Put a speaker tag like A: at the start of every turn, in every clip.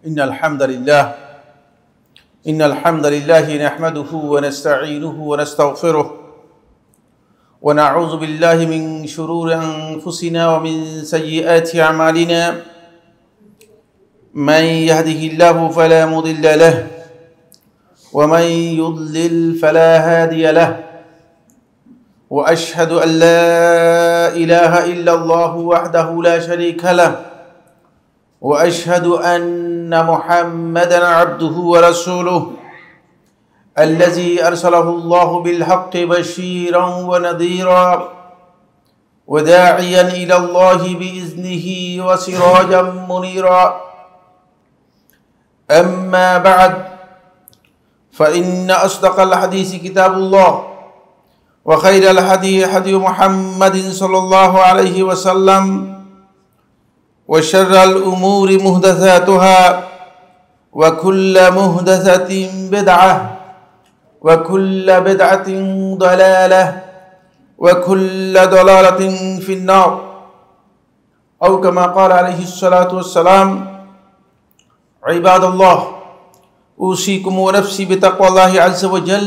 A: إن الحمد لله نحمده ونستعينه ونستغفره ونعوذ بالله من شرور أنفسنا ومن سيئات أعمالنا من يهده الله فلا مضل له ومن يضلل فلا هادي له وأشهد أن لا إله إلا الله وحده لا شريك له وأشهد أن محمدًا عبده ورسوله الذي أرسله الله بالحق بشيرًا ونذيرًا وداعيًا إلى الله بإذنه وسراجًا منيرًا أما بعد فإن أصدق الحديث كتاب الله وخير الهدي هدي محمد صلى الله عليه وسلم وشر الأمور محدثاتها وكل محدثة بدعة وكل بدعة ضلالة وكل ضلالة في النار أو كما قال عليه الصلاة والسلام عباد الله أوصيكم ونفسي بتقوى الله عز وجل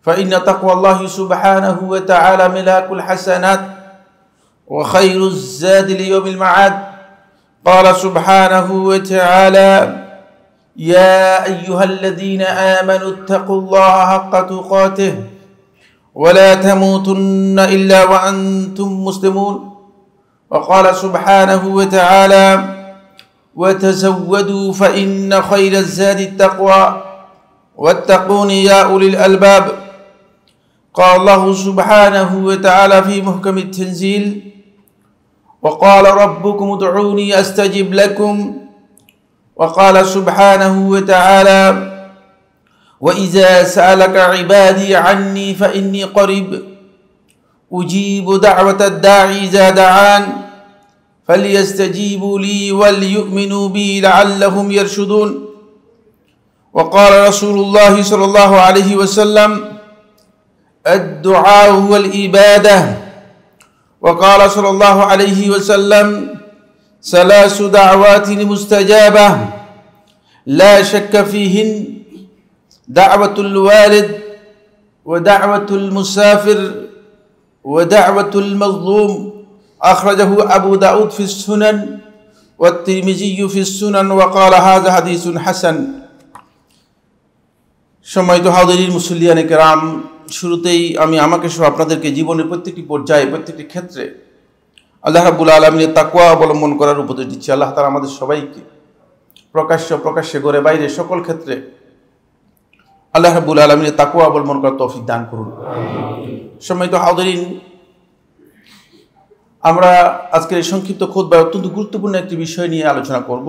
A: فإن تقوى الله سبحانه وتعالى ملاك الحسنات وخير الزاد ليوم المعاد قال سبحانه وتعالى يا أيها الذين آمنوا اتقوا الله حق تقاته ولا تموتن إلا وأنتم مسلمون وقال سبحانه وتعالى وتزودوا فإن خير الزاد التقوى واتقون يا أولي الألباب قال الله سبحانه وتعالى في محكم التنزيل وقال ربكم ادعوني أستجب لكم وقال سبحانه وتعالى وإذا سألك عبادي عني فإني قريب أجيب دعوة الداعي إذا دعان فليستجيبوا لي وليؤمنوا بي لعلهم يرشدون وقال رسول الله صلى الله عليه وسلم الدعاء هو الإبادة وقال صلى الله عليه وسلم ثلاث دعوات مستجابة لا شك فيهن دعوة الوالد ودعوة المسافر ودعوة المظلوم أخرجه أبو داود في السنن والترمذي في السنن وقال هذا حديث حسن সম্মানিত হাজিরিন মুসল্লিয়ানে কেরাম শুরুতেই আমি আমাকে সহ আপনাদেরকে জীবনের প্রত্যেকটি পর্যায়ে প্রত্যেকটি ক্ষেত্রে আল্লাহ রাব্বুল আলামিনের তাকওয়া অবলম্বন করার উপদেশ দিচ্ছি। আল্লাহ তাআলা আমাদের সবাইকে প্রকাশ্যে ঘরে বাইরে সকল ক্ষেত্রে আল্লাহ রাব্বুল আলামিনের তাকওয়া অবলম্বন করার তৌফিক দান করুন। সম্মানিত হাজিরিন, আমরা আজকের এই সংক্ষিপ্ত খুতবায় অত্যন্ত গুরুত্বপূর্ণ একটি বিষয় নিয়ে আলোচনা করব,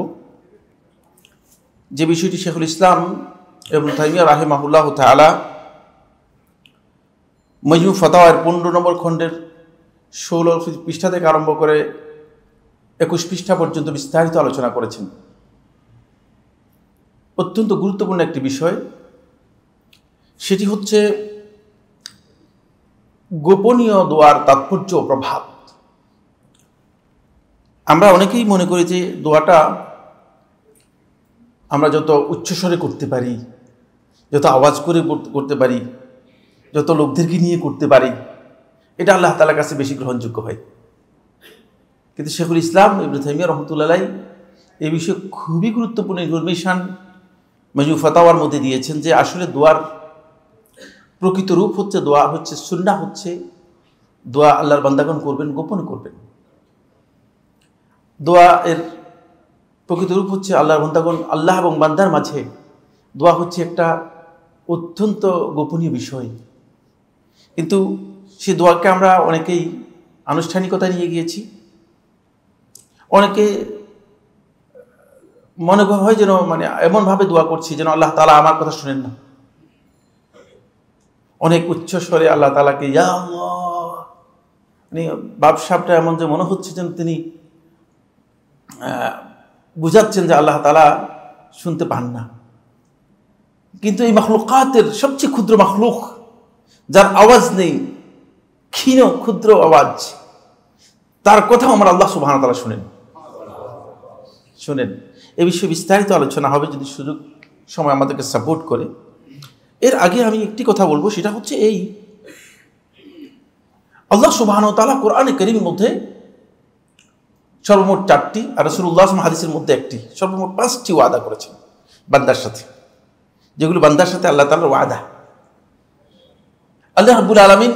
A: যে বিষয়টি শেখুল ইসলাম ইবনে তাইমিয়া রাহিমাহুল্লাহু তাআলা মজমু ফাতাওয়ার 15 নম্বর খণ্ডের 16 পৃষ্ঠা থেকে আরম্ভ করে 21 পৃষ্ঠা পর্যন্ত বিস্তারিত আলোচনা করেছেন। অত্যন্ত গুরুত্বপূর্ণ একটি বিষয়, সেটি হচ্ছে গোপনীয় দোয়ার তাৎপর্য ও প্রভাব। আমরা অনেকেই মনে করি যে দোয়াটা আমরা যত উচ্চস্বরে করতে পারি, যত আওয়াজ করে করতে পারি, যত লোকদেরকে নিয়ে করতে পারি, এটা আল্লাহ তাআলার কাছে বেশি গ্রহণযোগ্য হয়। কিন্তু শেখুল ইসলাম ইবনে তাইমিয়া রাহমাতুল্লাহ আলাইহি এই বিষয়ে খুবই গুরুত্বপূর্ণ ইনফরমেশন মজমু ফাতাওয়ার মধ্যে দিয়েছেন যে আসলে দোয়ার প্রকৃত রূপ হচ্ছে, দোয়া হচ্ছে সুন্নাহ, হচ্ছে দোয়া আল্লাহর বান্দাগণ করবেন, গোপন করবেন। দোয়া এর প্রকৃত রূপ হচ্ছে আল্লাহর বান্দাগণ, আল্লাহ এবং বান্দার মাঝে দোয়া হচ্ছে একটা অত্যন্ত গোপনীয় বিষয়। কিন্তু সেই দোয়াকে আমরা অনেকেই আনুষ্ঠানিকতা নিয়ে গিয়েছি, অনেকে মনে হয় যেন এমনভাবে দোয়া করছি যেন আল্লাহ তাআলা আমার কথা শুনেন না। অনেক উচ্চ স্বরে আল্লাহ তাআলাকে ইয়া আল্লাহ, বাপসাবটা এমন যে মনে হচ্ছে যেন তিনি বুঝাচ্ছেন যে আল্লাহ তাআলা শুনতে পান না। কিন্তু এই মাখলুকাতের সবচেয়ে ক্ষুদ্র মাখলুক, যার আওয়াজ নেই, ক্ষীণ ক্ষুদ্র আওয়াজ, তার কথা আমার আল্লাহ সুবহানাহু ওয়া তাআলা শুনেন। এ বিষয়ে বিস্তারিত আলোচনা হবে যদি সুযোগ সময় আমাদেরকে সাপোর্ট করে। এর আগে আমি একটি কথা বলবো, সেটা হচ্ছে এই, আল্লাহ সুবহানাহু ওয়া তাআলা কোরআনে কারীমের মধ্যে সর্বমোট 4টি আর রাসূলুল্লাহ সাল্লাল্লাহু আলাইহি হাদিসের মধ্যে একটি, সর্বমোট 5টি ওয়াদা করেছেন বান্দার সাথে, যেগুলো বান্দার সাথে আল্লাহ তাআলার ওয়াদা। আল্লাহ রাব্বুল আলামিন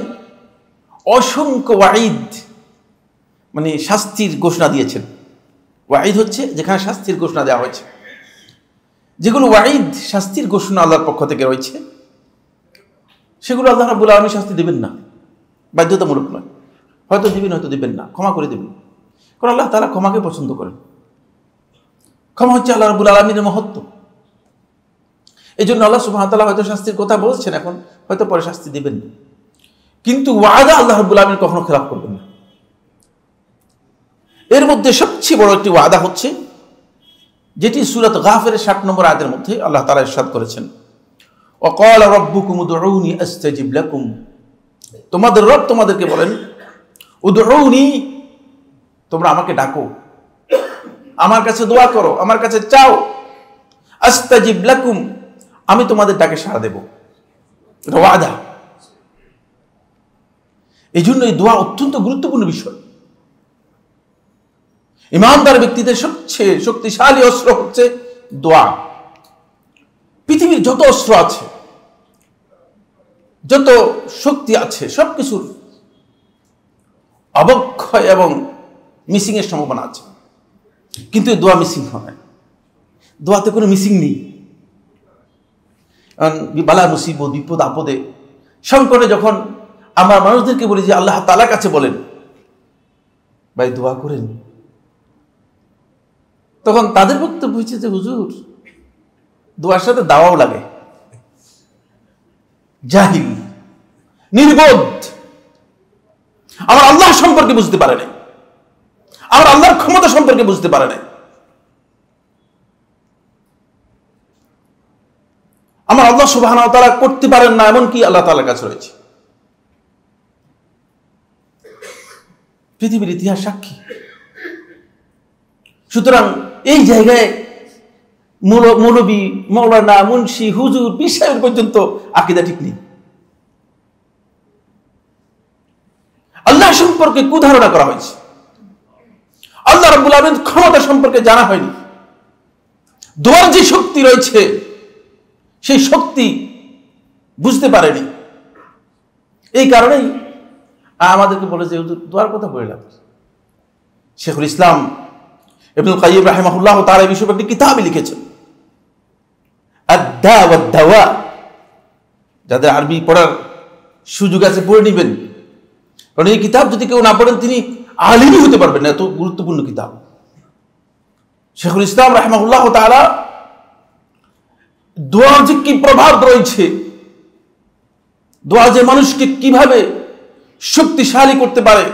A: অসংখ্য ওয়াঈদ, মানে শাস্তির ঘোষণা দিয়েছেন। ওয়াঈদ হচ্ছে যেখানে শাস্তির ঘোষণা দেওয়া হয়েছে। যেগুলো ওয়াঈদ, শাস্তির ঘোষণা আল্লাহর পক্ষ থেকে রয়েছে, সেগুলো আল্লাহ রাব্বুল আলামিন শাস্তি দেবেন না, বাধ্যতামূলক নয়। হয়তো দিবেন, হয়তো দিবেন না, ক্ষমা করে দেবেন। কারণ আল্লাহ তাআলা ক্ষমাকে পছন্দ করেন। ক্ষমা হচ্ছে আল্লাহ রাব্বুল আলামিনের মহত্ব। এই জন্য আল্লাহ সুবহানাহু ওয়া তাআলা হয়তো শাস্তির কথা বলছেন এখন, হয়তো পরে শাস্তি দিবেন, কিন্তু ওয়াদা আল্লাহ রাব্বুল আলামিন কখনো খেলাফ করবেন না। এর মধ্যে সবচেয়ে বড় একটি ওয়াদা হচ্ছে যেটি সূরাত গাফিরের 60 নম্বর আয়াতের মধ্যে আল্লাহ তাআলা ইরশাদ করেছেন, ওয়াকালা রাব্বুকুম উদউনি আস্তাজিব লাকুম। তোমাদের রব তোমাদেরকে বলেন, উদউনি, তোমরা আমাকে ডাকো, আমার কাছে দোয়া করো, আমার কাছে চাও, আস্তাজিব লাকুম, আমি তোমাদের ডাকে সাড়া দেব। এটা ওয়াদা। এই জন্য এই দোয়া অত্যন্ত গুরুত্বপূর্ণ বিষয়। ঈমানদার ব্যক্তিদের সবচেয়ে শক্তিশালী অস্ত্র হচ্ছে দোয়া। পৃথিবীর যত অস্ত্র আছে, যত শক্তি আছে, সবকিছুর অবক্ষয় এবং মিসিং এর সম্ভাবনা আছে, কিন্তু দোয়া মিসিং হয়। দোয়াতে কোনো মিসিং নেই। বালা মুসিবত, বিপদ আপদে, সংকটে যখন আমরা মানুষদেরকে বলি যে আল্লাহ তাআলার কাছে বলেন, ভাই দোয়া করেন, তখন তাদের বক্তব্য হচ্ছে যে হুজুর দোয়ার সাথে দাওয়াও লাগে। জাহিল, নির্বোধ, আমার আল্লাহ সম্পর্কে বুঝতে পারে নাই, আমার আল্লাহর ক্ষমতা সম্পর্কে বুঝতে পারে নাই, আমার আল্লাহ সুবহানাহু ওয়া তাআলা করতে পারেন না এমন কি আল্লাহ তাআলার কাছে রয়েছে। পৃথিবীর ইতিহাস সাক্ষী। সুতরাং এই জায়গায় মৌলবী, মৌলানা, মুন্সি, হুজুর, পীর সাহেব পর্যন্ত আকীদা ঠিক নেই। আল্লাহ সম্পর্কে কুধারণা করা হয়েছে, আল্লাহ রাব্বুল আলামিন ক্ষমতা সম্পর্কে জানা হয়নি। দোয়ার যে শক্তি রয়েছে সেই শক্তি বুঝতে পারেনি। এই কারণেই আমাদেরকে বলে যে দোয়ার কথা বললাম। শেখুল ইসলাম ইবনুল কাইয়্যিম রাহিমাহুল্লাহ তাআলা এই বিষয়ে একটি কিতাবই লিখেছেন, আদ-দা ওয়াদ-দাওয়া। যাদের আরবি পড়ার সুযোগ আছে পড়ে নেবেন, কারণ এই কিতাব যদি কেউ না পড়েন তিনি আলিমই হতে পারবেন না, এত গুরুত্বপূর্ণ কিতাব। শেখুল ইসলাম রাহিমাহুল্লাহ তাআলা দোয়ার যে কি প্রভাব রয়েছে, দোয়া যে মানুষকে কিভাবে শক্তিশালী করতে পারে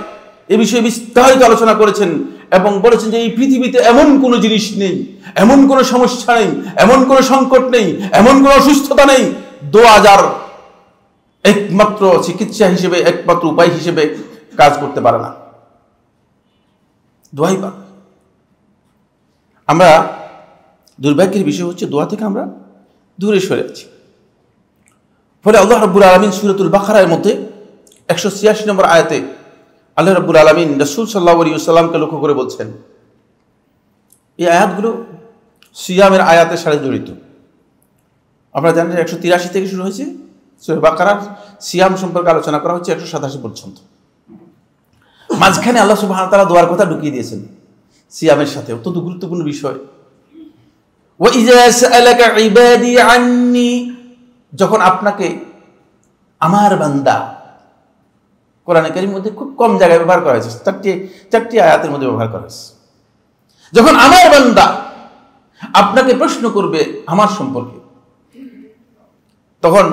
A: এ বিষয়ে বিস্তারিত আলোচনা করেছেন এবং বলেছেন যে এই পৃথিবীতে এমন কোনো জিনিস নেই, এমন কোনো সমস্যা নেই, এমন কোনো সংকট নেই, এমন কোনো অসুস্থতা নেই, দোয়া যার একমাত্র চিকিৎসা হিসেবে, একমাত্র উপায় হিসেবে কাজ করতে পারে না। দোয়াই পারে। আমরা দুর্ভাগ্যের বিষয় হচ্ছে দোয়া থেকে আমরা দূরে সরে আছি। ফলে আল্লাহ রাব্বুল আলামিন সূরাতুল বাকারার মধ্যে 186 নম্বর আয়াতে আল্লাহ রাব্বুল আলামিন রাসূল সাল্লাল্লাহু আলাইহি ওয়াসাল্লামকে লক্ষ্য করে বলছেন, এই আয়াতগুলো সিয়ামের আয়াতের সাথে জড়িত। আপনারা জানেন 183 থেকে শুরু হয়েছে সূরা বাকারার সিয়াম সম্পর্কে আলোচনা করা হচ্ছে 187 পর্যন্ত। মাঝখানে আল্লাহ সুবহানাহু ওয়া তাআলা দোয়ার কথা ঢুকিয়ে দিয়েছেন সিয়ামের সাথে, অত্যন্ত গুরুত্বপূর্ণ বিষয়। ওয়া ইযা সাআলাকা ইবাদি আন্নী, যখন আপনাকে আমার বান্দা, কোরআনে কারীমের মধ্যে খুব কম জায়গায় ব্যবহার করা হয়েছে, চারটি আয়াতের মধ্যে ব্যবহার করা হয়েছে। যখন আমার বান্দা আপনাকে প্রশ্ন করবে আমার সম্পর্কে, তখন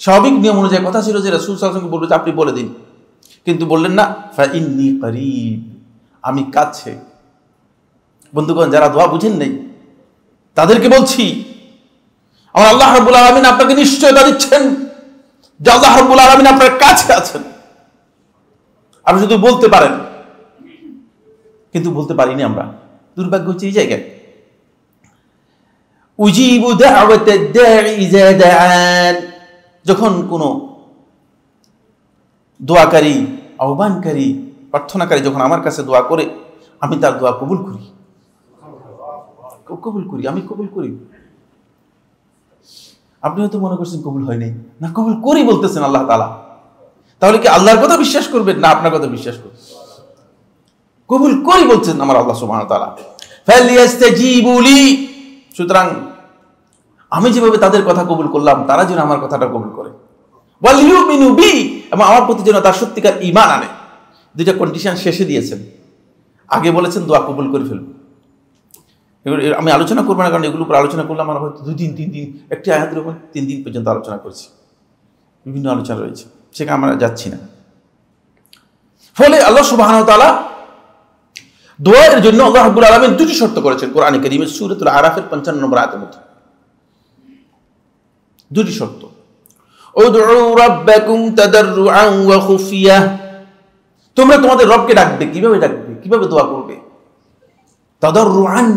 A: স্বাভাবিক নিয়ম অনুযায়ী কথা ছিল যে রাসূল সাল্লাল্লাহু আলাইহি ওয়াসাল্লাম বলবে যে আপনি বলে দিন, কিন্তু বললেন না, ফা ইন্নী করিব, আমি কাছে। বন্ধুগণ, যারা দোয়া বুঝেন নাই তাদেরকে বলছি, আমার আল্লাহ রাব্বুল আলামিন আপনাকে নিশ্চয়তা দিচ্ছেন যে আল্লাহ রাব্বুল আলামিন আপনার কাছে আছেন। আপনি শুধু বলতে পারেন, কিন্তু বলতে পারিনি আমরা। দুর্ভাগ্য হচ্ছে এই জায়গায় উজিবু দাওয়াতাদ দাঈ ইযা দাআন, যখন কোনো দোয়াকারী, আহ্বানকারী, প্রার্থনাকারী যখন আমার কাছে দোয়া করে, আমি তার দোয়া কবুল করি। আমি কবুল করি। আপনি হয়তো মনে করছেন কবুল হয় নাই, না কবুল করি বলতেছেন আল্লাহ তাআলা। তাহলে কি আল্লাহর কথা বিশ্বাস করবেন না আপনার কথা বিশ্বাস করবেন? কবুল করি বলছেন আমার আল্লাহ সুবহানাহু ওয়া তাআলা। ফালিয়াস্তাজিবু লি, সুতরাং আমি যেভাবে তাদের কথা কবুল করলাম, তারা যেন আমার কথাটা কবুল করে। ওয়াল ইউমিনু বি, এবং আমার প্রতি যেন তার সত্যিকার ঈমান আনে। দুইটা কন্ডিশন শেষে দিয়েছেন। আগে বলেছেন দোয়া কবুল করে ফেলবে। আমি আলোচনা করবো না, কারণ এগুলোর উপর আলোচনা করলাম আমরা হয়তো 2 দিন 3 দিন, একটি আয়াতের উপর 3 দিন পর্যন্ত আলোচনা করছি। বিভিন্ন আলোচনা রয়েছে, সেখানে আমরা যাচ্ছি না। ফলে আল্লাহ সুবহানাহু ওয়া তাআলা দোয়ার জন্য আল্লাহ রাব্বুল আলামিন 2টি শর্ত করেছেন কোরআনে কারীমের সূরাতুল আরাফের 55 নম্বর আয়াতের মধ্যে। 2টি শর্ত। উদউ রাব্বাকুম তাদাররুআন ওয়া খুফিয়া, তোমরা তোমাদের রবকে ডাকবে। কিভাবে ডাকবে? কিভাবে দোয়া করবে? তাদাররুআন,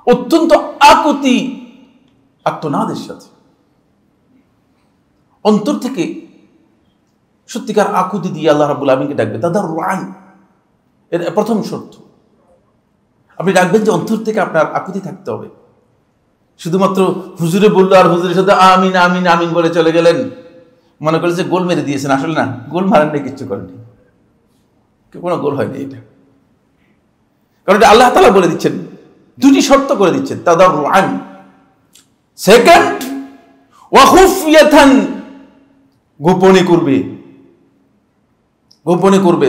A: অত্যন্ত আকুতি, আর্তনাদের সাথে, অন্তর থেকে সত্যিকার আকুতি দিয়ে আল্লাহ রাব্বুল আলামিনকে ডাকবে। তাদাররুআন, এর প্রথম শর্ত। আপনি ডাকবেন যে অন্তর থেকে আপনার আকুতি থাকতে হবে। শুধুমাত্র হুজুরে বললো আর হুজুরের সাথে আমিন আমিন আমিন বলে চলে গেলেন, মনে করলেন যে গোল মেরে দিয়েছেন। আসলে না, গোল মারেন না, কিচ্ছু করেননি, কোনো গোল হয়নি এটা। কারণ এটা আল্লাহ তাআলা বলে দিচ্ছেন, 2টি শর্ত করে দিচ্ছেন। তাদাররুআন, সেকেন্ড ওয়া খুফিয়াতান, গোপনে করবে। গোপনে করবে,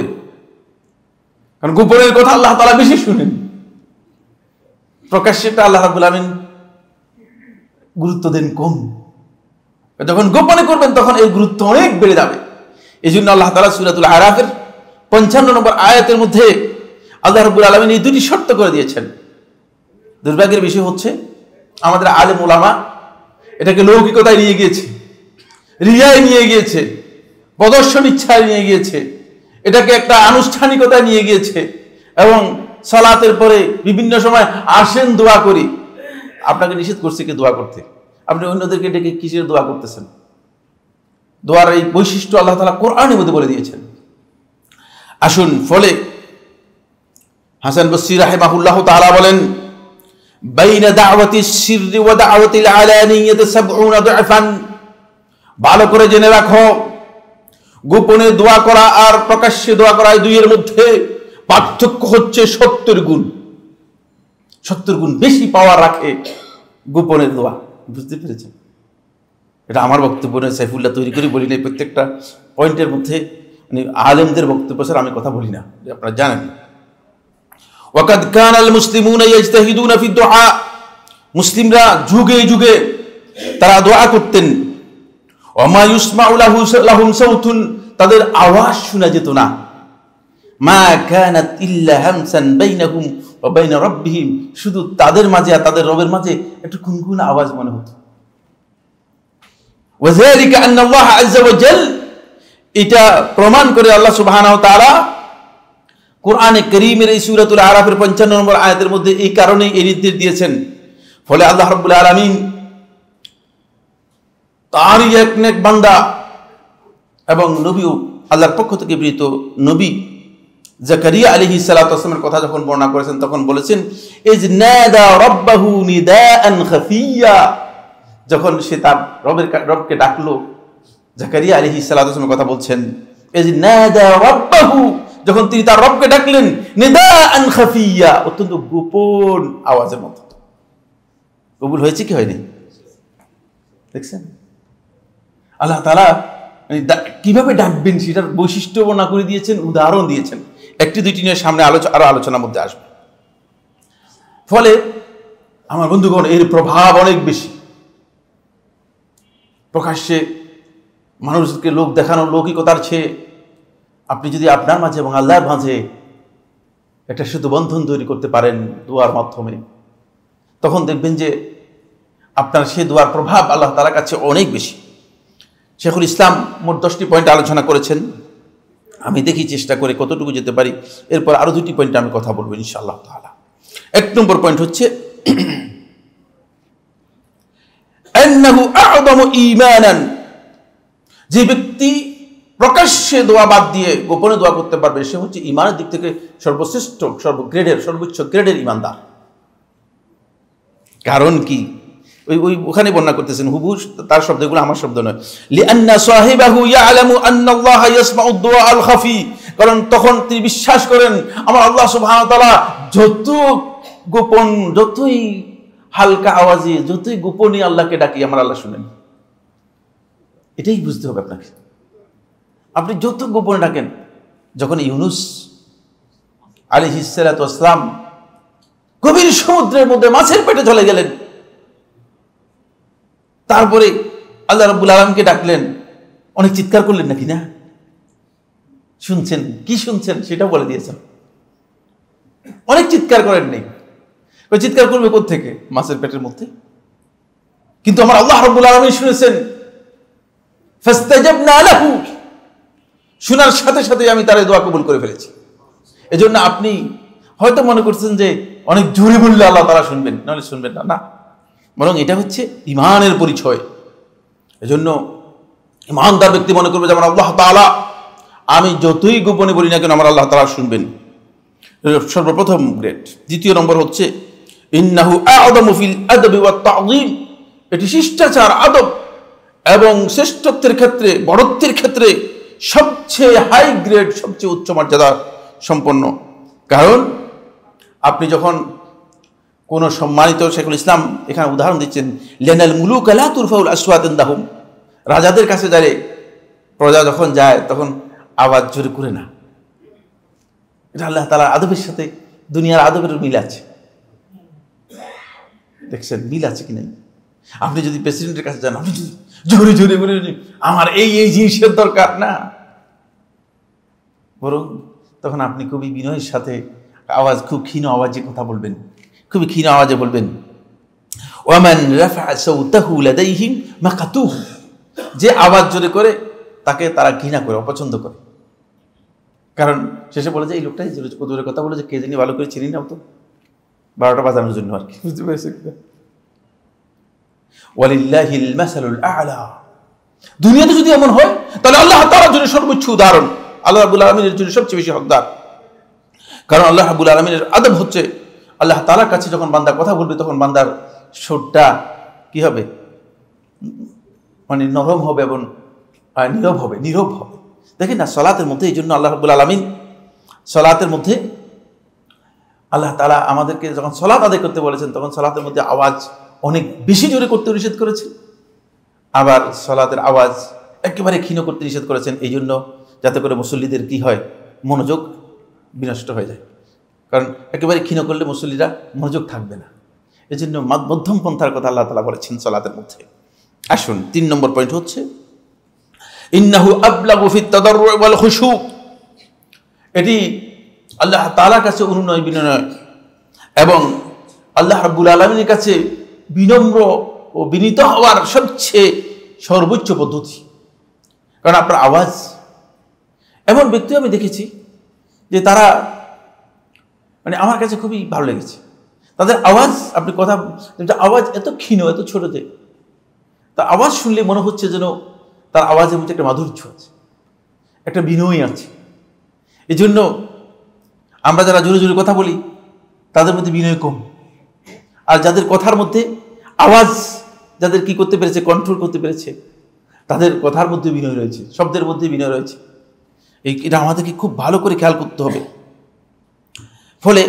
A: কারণ গোপনের কথা আল্লাহ তাআলা বেশি শুনেন, প্রকাশ্যেটা আল্লাহ রাব্বুল আলামিন গুরুত্ব দেন কম। যখন গোপনে করবেন তখন এর গুরুত্ব অনেক বেড়ে যাবে। এই জন্য আল্লাহ তাআলা সূরাতুল আরাফের 55 নম্বর আয়াতের মধ্যে আল্লাহ রাব্বুল আলামিন এই 2টি শর্ত করে দিয়েছেন। দুর্ভাগ্যের বিষয় হচ্ছে আমাদের আলেম ওলামা এটাকে লৌকিকতায় নিয়ে গিয়েছে, রিয়ায় নিয়ে গিয়েছে, প্রদর্শন ইচ্ছায় নিয়ে গিয়েছে, এটাকে একটা আনুষ্ঠানিকতায় নিয়ে গিয়েছে, এবং সালাতের পরে বিভিন্ন সময় আসেন দোয়া করি। আপনাকে নিষেধ করছে কি দোয়া করতে? আপনি অন্যদেরকে ডেকে কিসের দোয়া করতেছেন? দোয়ার এই বৈশিষ্ট্য আল্লাহ তাআলা কোরআনের মধ্যে বলে দিয়েছেন। আসুন, ফলে হাসান বসরি রাহিমাহুল্লাহু তাআলা বলেন, বাইনা দাওয়াতিস সিররি ওয়া দাওয়াতিল আলানিয়াতি 70 দুআফান, ভালো করে জেনে রাখো, গোপনে দোয়া করা আর প্রকাশ্যে দোয়া করা এই দুইয়ের মধ্যে পার্থক্য হচ্ছে 70 গুণ। 70 গুণ বেশি পাওয়ার রাখে গোপনের দোয়া। বুঝতে পেরেছেন? এটা আমার বক্তব্য নয়, সাইফুল্লাহ তৈরি করে বলি না। প্রত্যেকটা পয়েন্টের মধ্যে মানে আলেমদের বক্তব্য স্যার আমি কথা বলি না, আপনারা জানেন। ওয়াকাদ কানাল মুসলিমুনা ইয়াজতাহিদুনা ফি দুআ, মুসলিমরা যুগে যুগে তারা দোয়া করতেন। ওয়ামা ইউসমাউ লাহুম সাউতুন, তাদের আওয়াজ শোনা যেত না। মা কানাত ইল্লা হামসান বাইনাহুম ওয়া বাইনা রাব্বিহিম, শুধু তাদের মাঝে আর তাদের রবের মাঝে একটু গুনগুন আওয়াজ মনে হতো। ওয়াযালিকা আন্না আল্লাহ আযজা ওয়া জাল, এটা প্রমাণ করে আল্লাহ সুবহানাহু ওয়া তাআলা কোরআনে কারীমের এই সূরাতুল আরাফের 55 নম্বর আয়াতের মধ্যে এই কারণেই এই নির্দেশ দিয়েছেন। ফলে আল্লাহ রাব্বুল আলামিন তারই এক নেক বান্দা এবং নবীও, আল্লাহর পক্ষ থেকে প্রেরিত নবী জাকারিয়া আলাইহিস সালাতু ওয়াস সালামের কথা যখন বর্ণনা করেছেন তখন বলেছেন, ইজ নাদা রাব্বাহু নিদাআন খাফিয়া, যখন সে তার রবকে ডাকলো। জাকারিয়া আলাইহিস সালাতু ওয়াস সালামের কথা বলছেন, ইজ নাদা রাব্বাহু, যখন তিনি তার রবকে ডাকলেন নিদাআন খাফিয়া, অত্যন্ত গোপন আওয়াজের মতো। কবুল হয়েছে কি হয়নি? দেখছেন আল্লাহ তাআলা কিভাবে ডাকবেন সেটার বৈশিষ্ট্য বর্ণনা করে দিয়েছেন, উদাহরণ দিয়েছেন। একটি দুইটি নিয়ে সামনে আরো আলোচনার মধ্যে আসবে। ফলে আমার বন্ধুগণ, এর প্রভাব অনেক বেশি। প্রকাশ্যে মানুষকে লোক দেখানো লৌকিকতার চেয়ে আপনি যদি আপনার মাঝে এবং আল্লাহর মাঝে একটা সেতু বন্ধন তৈরি করতে পারেন দোয়ার মাধ্যমে, তখন দেখবেন যে আপনার সেই দোয়ার প্রভাব আল্লাহ তাআলার কাছে অনেক বেশি। শেখুল ইসলাম মোট 10টি পয়েন্ট আলোচনা করেছেন। আমি দেখি চেষ্টা করে কতটুকু যেতে পারি। এরপর আরো 2টি পয়েন্টে আমি কথা বলবো ইনশাআল্লাহ তাআলা। 1 নম্বর পয়েন্ট হচ্ছে লিআন্নাহু আ'যামু ঈমানান, যে ব্যক্তি প্রকাশ্যে দোয়া বাদ দিয়ে গোপনে দোয়া করতে পারবে সে হচ্ছে ঈমানের দিক থেকে সর্বশ্রেষ্ঠ, সর্বোচ্চ গ্রেডের ঈমানদার। কারণ কি? ওখানে বর্ণনা করতেছেন হুবহু তার শব্দগুলো, আমার শব্দ নয়। লিআন্না সাহিবাহু ইয়ালামু আন্নাল্লাহা ইয়াসমাউ দুআ আল খাফি, কারণ তখন তিনি বিশ্বাস করেন আমার আল্লাহ সুবহানাহু ওয়া তাআলা যত গোপন, যতই হালকা আওয়াজে, যতই গোপনে আল্লাহকে ডাকি আমার আল্লাহ শুনেন। এটাই বুঝতে হবে আপনাকে। আপনি যত গোপনে ডাকেন, যখন ইউনুস আলাইহিস সালাতু ওয়াস সালাম গভীর সমুদ্রের মধ্যে মাছের পেটে চলে গেলেন, তারপরে আল্লাহ রাব্বুল আলামিনকে ডাকলেন, অনেক চিৎকার করলেন নাকি না? শুনছেন কি শুনছেন সেটা বলে দিয়েছেন। অনেক চিৎকার করেন নেই, ওই চিৎকার করবে কোত্থেকে? মাছের পেটের মধ্যে। কিন্তু আমার আল্লাহ রাব্বুল আলামিন শুনেছেন, ফাস্তাজাবনা লাহু, শোনার সাথে সাথে আমি তার দোয়া কবুল করে ফেলেছি। এজন্য আপনি হয়তো মনে করছেন যে অনেক জোরে বললে আল্লাহ তাআলা শুনবেন, নাহলে শুনবেন না, না, বরং এটা হচ্ছে ঈমানের পরিচয়। এজন্য ঈমানদার ব্যক্তি মনে করবে যে আমার আল্লাহ তাআলা, আমি যতই গোপনে বলি না কেন আমার আল্লাহ তাআলা শুনবেন। সর্বপ্রথম গ্রেড। দ্বিতীয় নম্বর হচ্ছে ইন্নাহু আ'যামু ফিল আদবি ওয়াত তা'যীম, এটি শিষ্টাচার, আদব এবং শ্রেষ্ঠত্বের ক্ষেত্রে, বড়ত্বের ক্ষেত্রে সবচেয়ে হাই গ্রেড, সবচেয়ে উচ্চ মর্যাদা সম্পন্ন। কারণ আপনি যখন কোন সম্মানিত, শেখুল ইসলাম এখানে উদাহরণ দিচ্ছেন, লিআন্নাল মুলুকা লা তুরফাউল আসওয়াত ইনদাহুম, রাজাদের কাছে যায়, প্রজা যখন যায় তখন আওয়াজ জোরে করে না। এটা আল্লাহ তাআলার আদবের সাথে দুনিয়ার আদবের মিল আছে। দেখছেন মিল আছে কি নাই? আপনি যদি প্রেসিডেন্টের কাছে যান, আপনি যদি জোরে জোরে বলে আমার এই জিনিসের দরকার না, বরং তখন আপনি খুবই বিনয়ের সাথে আওয়াজ, খুব ক্ষীণ আওয়াজে কথা বলবেন, খুবই ক্ষীণ আওয়াজে বলবেন। ওয়ামান রাফা সাউতাহু লাদাইহিম মাকাতুহু, যে আওয়াজ জোরে করে তাকে তারা ঘৃণা করে, অপছন্দ করে। কারণ শেষে বলে যে এই লোকটাই জোরে কথা বলে যে কে জানি ভালো করে চিনি না, তো 12টা বাজানোর জন্য আর কি, বুঝতে পেরেছেন? ওয়ালিল্লাহিল মাসালুল আ'লা, দুনিয়াতে যদি এমন হয় তাহলে আল্লাহ তাআলার জন্য সর্বোচ্চ উদাহরণ, আল্লাহ রাব্বুল আলামিনের জন্য সবচেয়ে বেশি হকদার। কারণ আল্লাহ রাব্বুল আলামিনের আদব হচ্ছে আল্লাহ তাআলার কাছে যখন বান্দা কথা বলবে তখন বান্দার সুরটা কি হবে? মানে নরম হবে এবং নীরব হবে। দেখেন না সালাতের মধ্যে, এই জন্য আল্লাহ রাব্বুল আলামিন সালাতের মধ্যে আল্লাহ তাআলা আমাদেরকে যখন সালাত আদায় করতে বলেছেন তখন সালাতের মধ্যে আওয়াজ অনেক বেশি জোরে করতে নিষেধ করেছেন, আবার সালাতের আওয়াজ একেবারে ক্ষীণ করতে নিষেধ করেছেন, এই জন্য যাতে করে মুসল্লিদের কি হয়? মনোযোগ বিনষ্ট হয়ে যায়। কারণ একেবারে ক্ষীণ করলে মুসল্লিরা মনোযোগ থাকবে না। এই জন্য মধ্যম পন্থার কথা আল্লাহ তাআলা বলেছেন সালাতের মধ্যে। আসুন 3 নম্বর পয়েন্ট হচ্ছে ইন্নাহু আবলাগু ফিত তাদাররু ওয়াল খুশু, এটি আল্লাহ তাআলার কাছে অনুনয় বিনয় এবং আল্লাহ রাব্বুল আলামিনের কাছে বিনম্র ও বিনীত হওয়ার সবচেয়ে সর্বোচ্চ পদ্ধতি। কারণ আপনার আওয়াজ, এমন ব্যক্তি আমি দেখেছি যে তারা, মানে আমার কাছে খুবই ভালো লেগেছে তাদের আওয়াজ। আপনি কথা, আওয়াজ এত ক্ষীণ, এত ছোট যে তার আওয়াজ শুনলে মনে হচ্ছে যেন তার আওয়াজের মধ্যে একটা মাধুর্য আছে, একটা বিনয় আছে। এই জন্য আমরা যারা জোরে জোরে কথা বলি তাদের মধ্যে বিনয় কম, আর যাদের কথার মধ্যে আওয়াজ, যাদের কি করতে পেরেছে, কন্ট্রোল করতে পেরেছে, তাদের কথার মধ্যে বিনয় রয়েছে, শব্দের মধ্যে বিনয় রয়েছে। এটা আমাদেরকে খুব ভালো করে খেয়াল করতে হবে। ফলে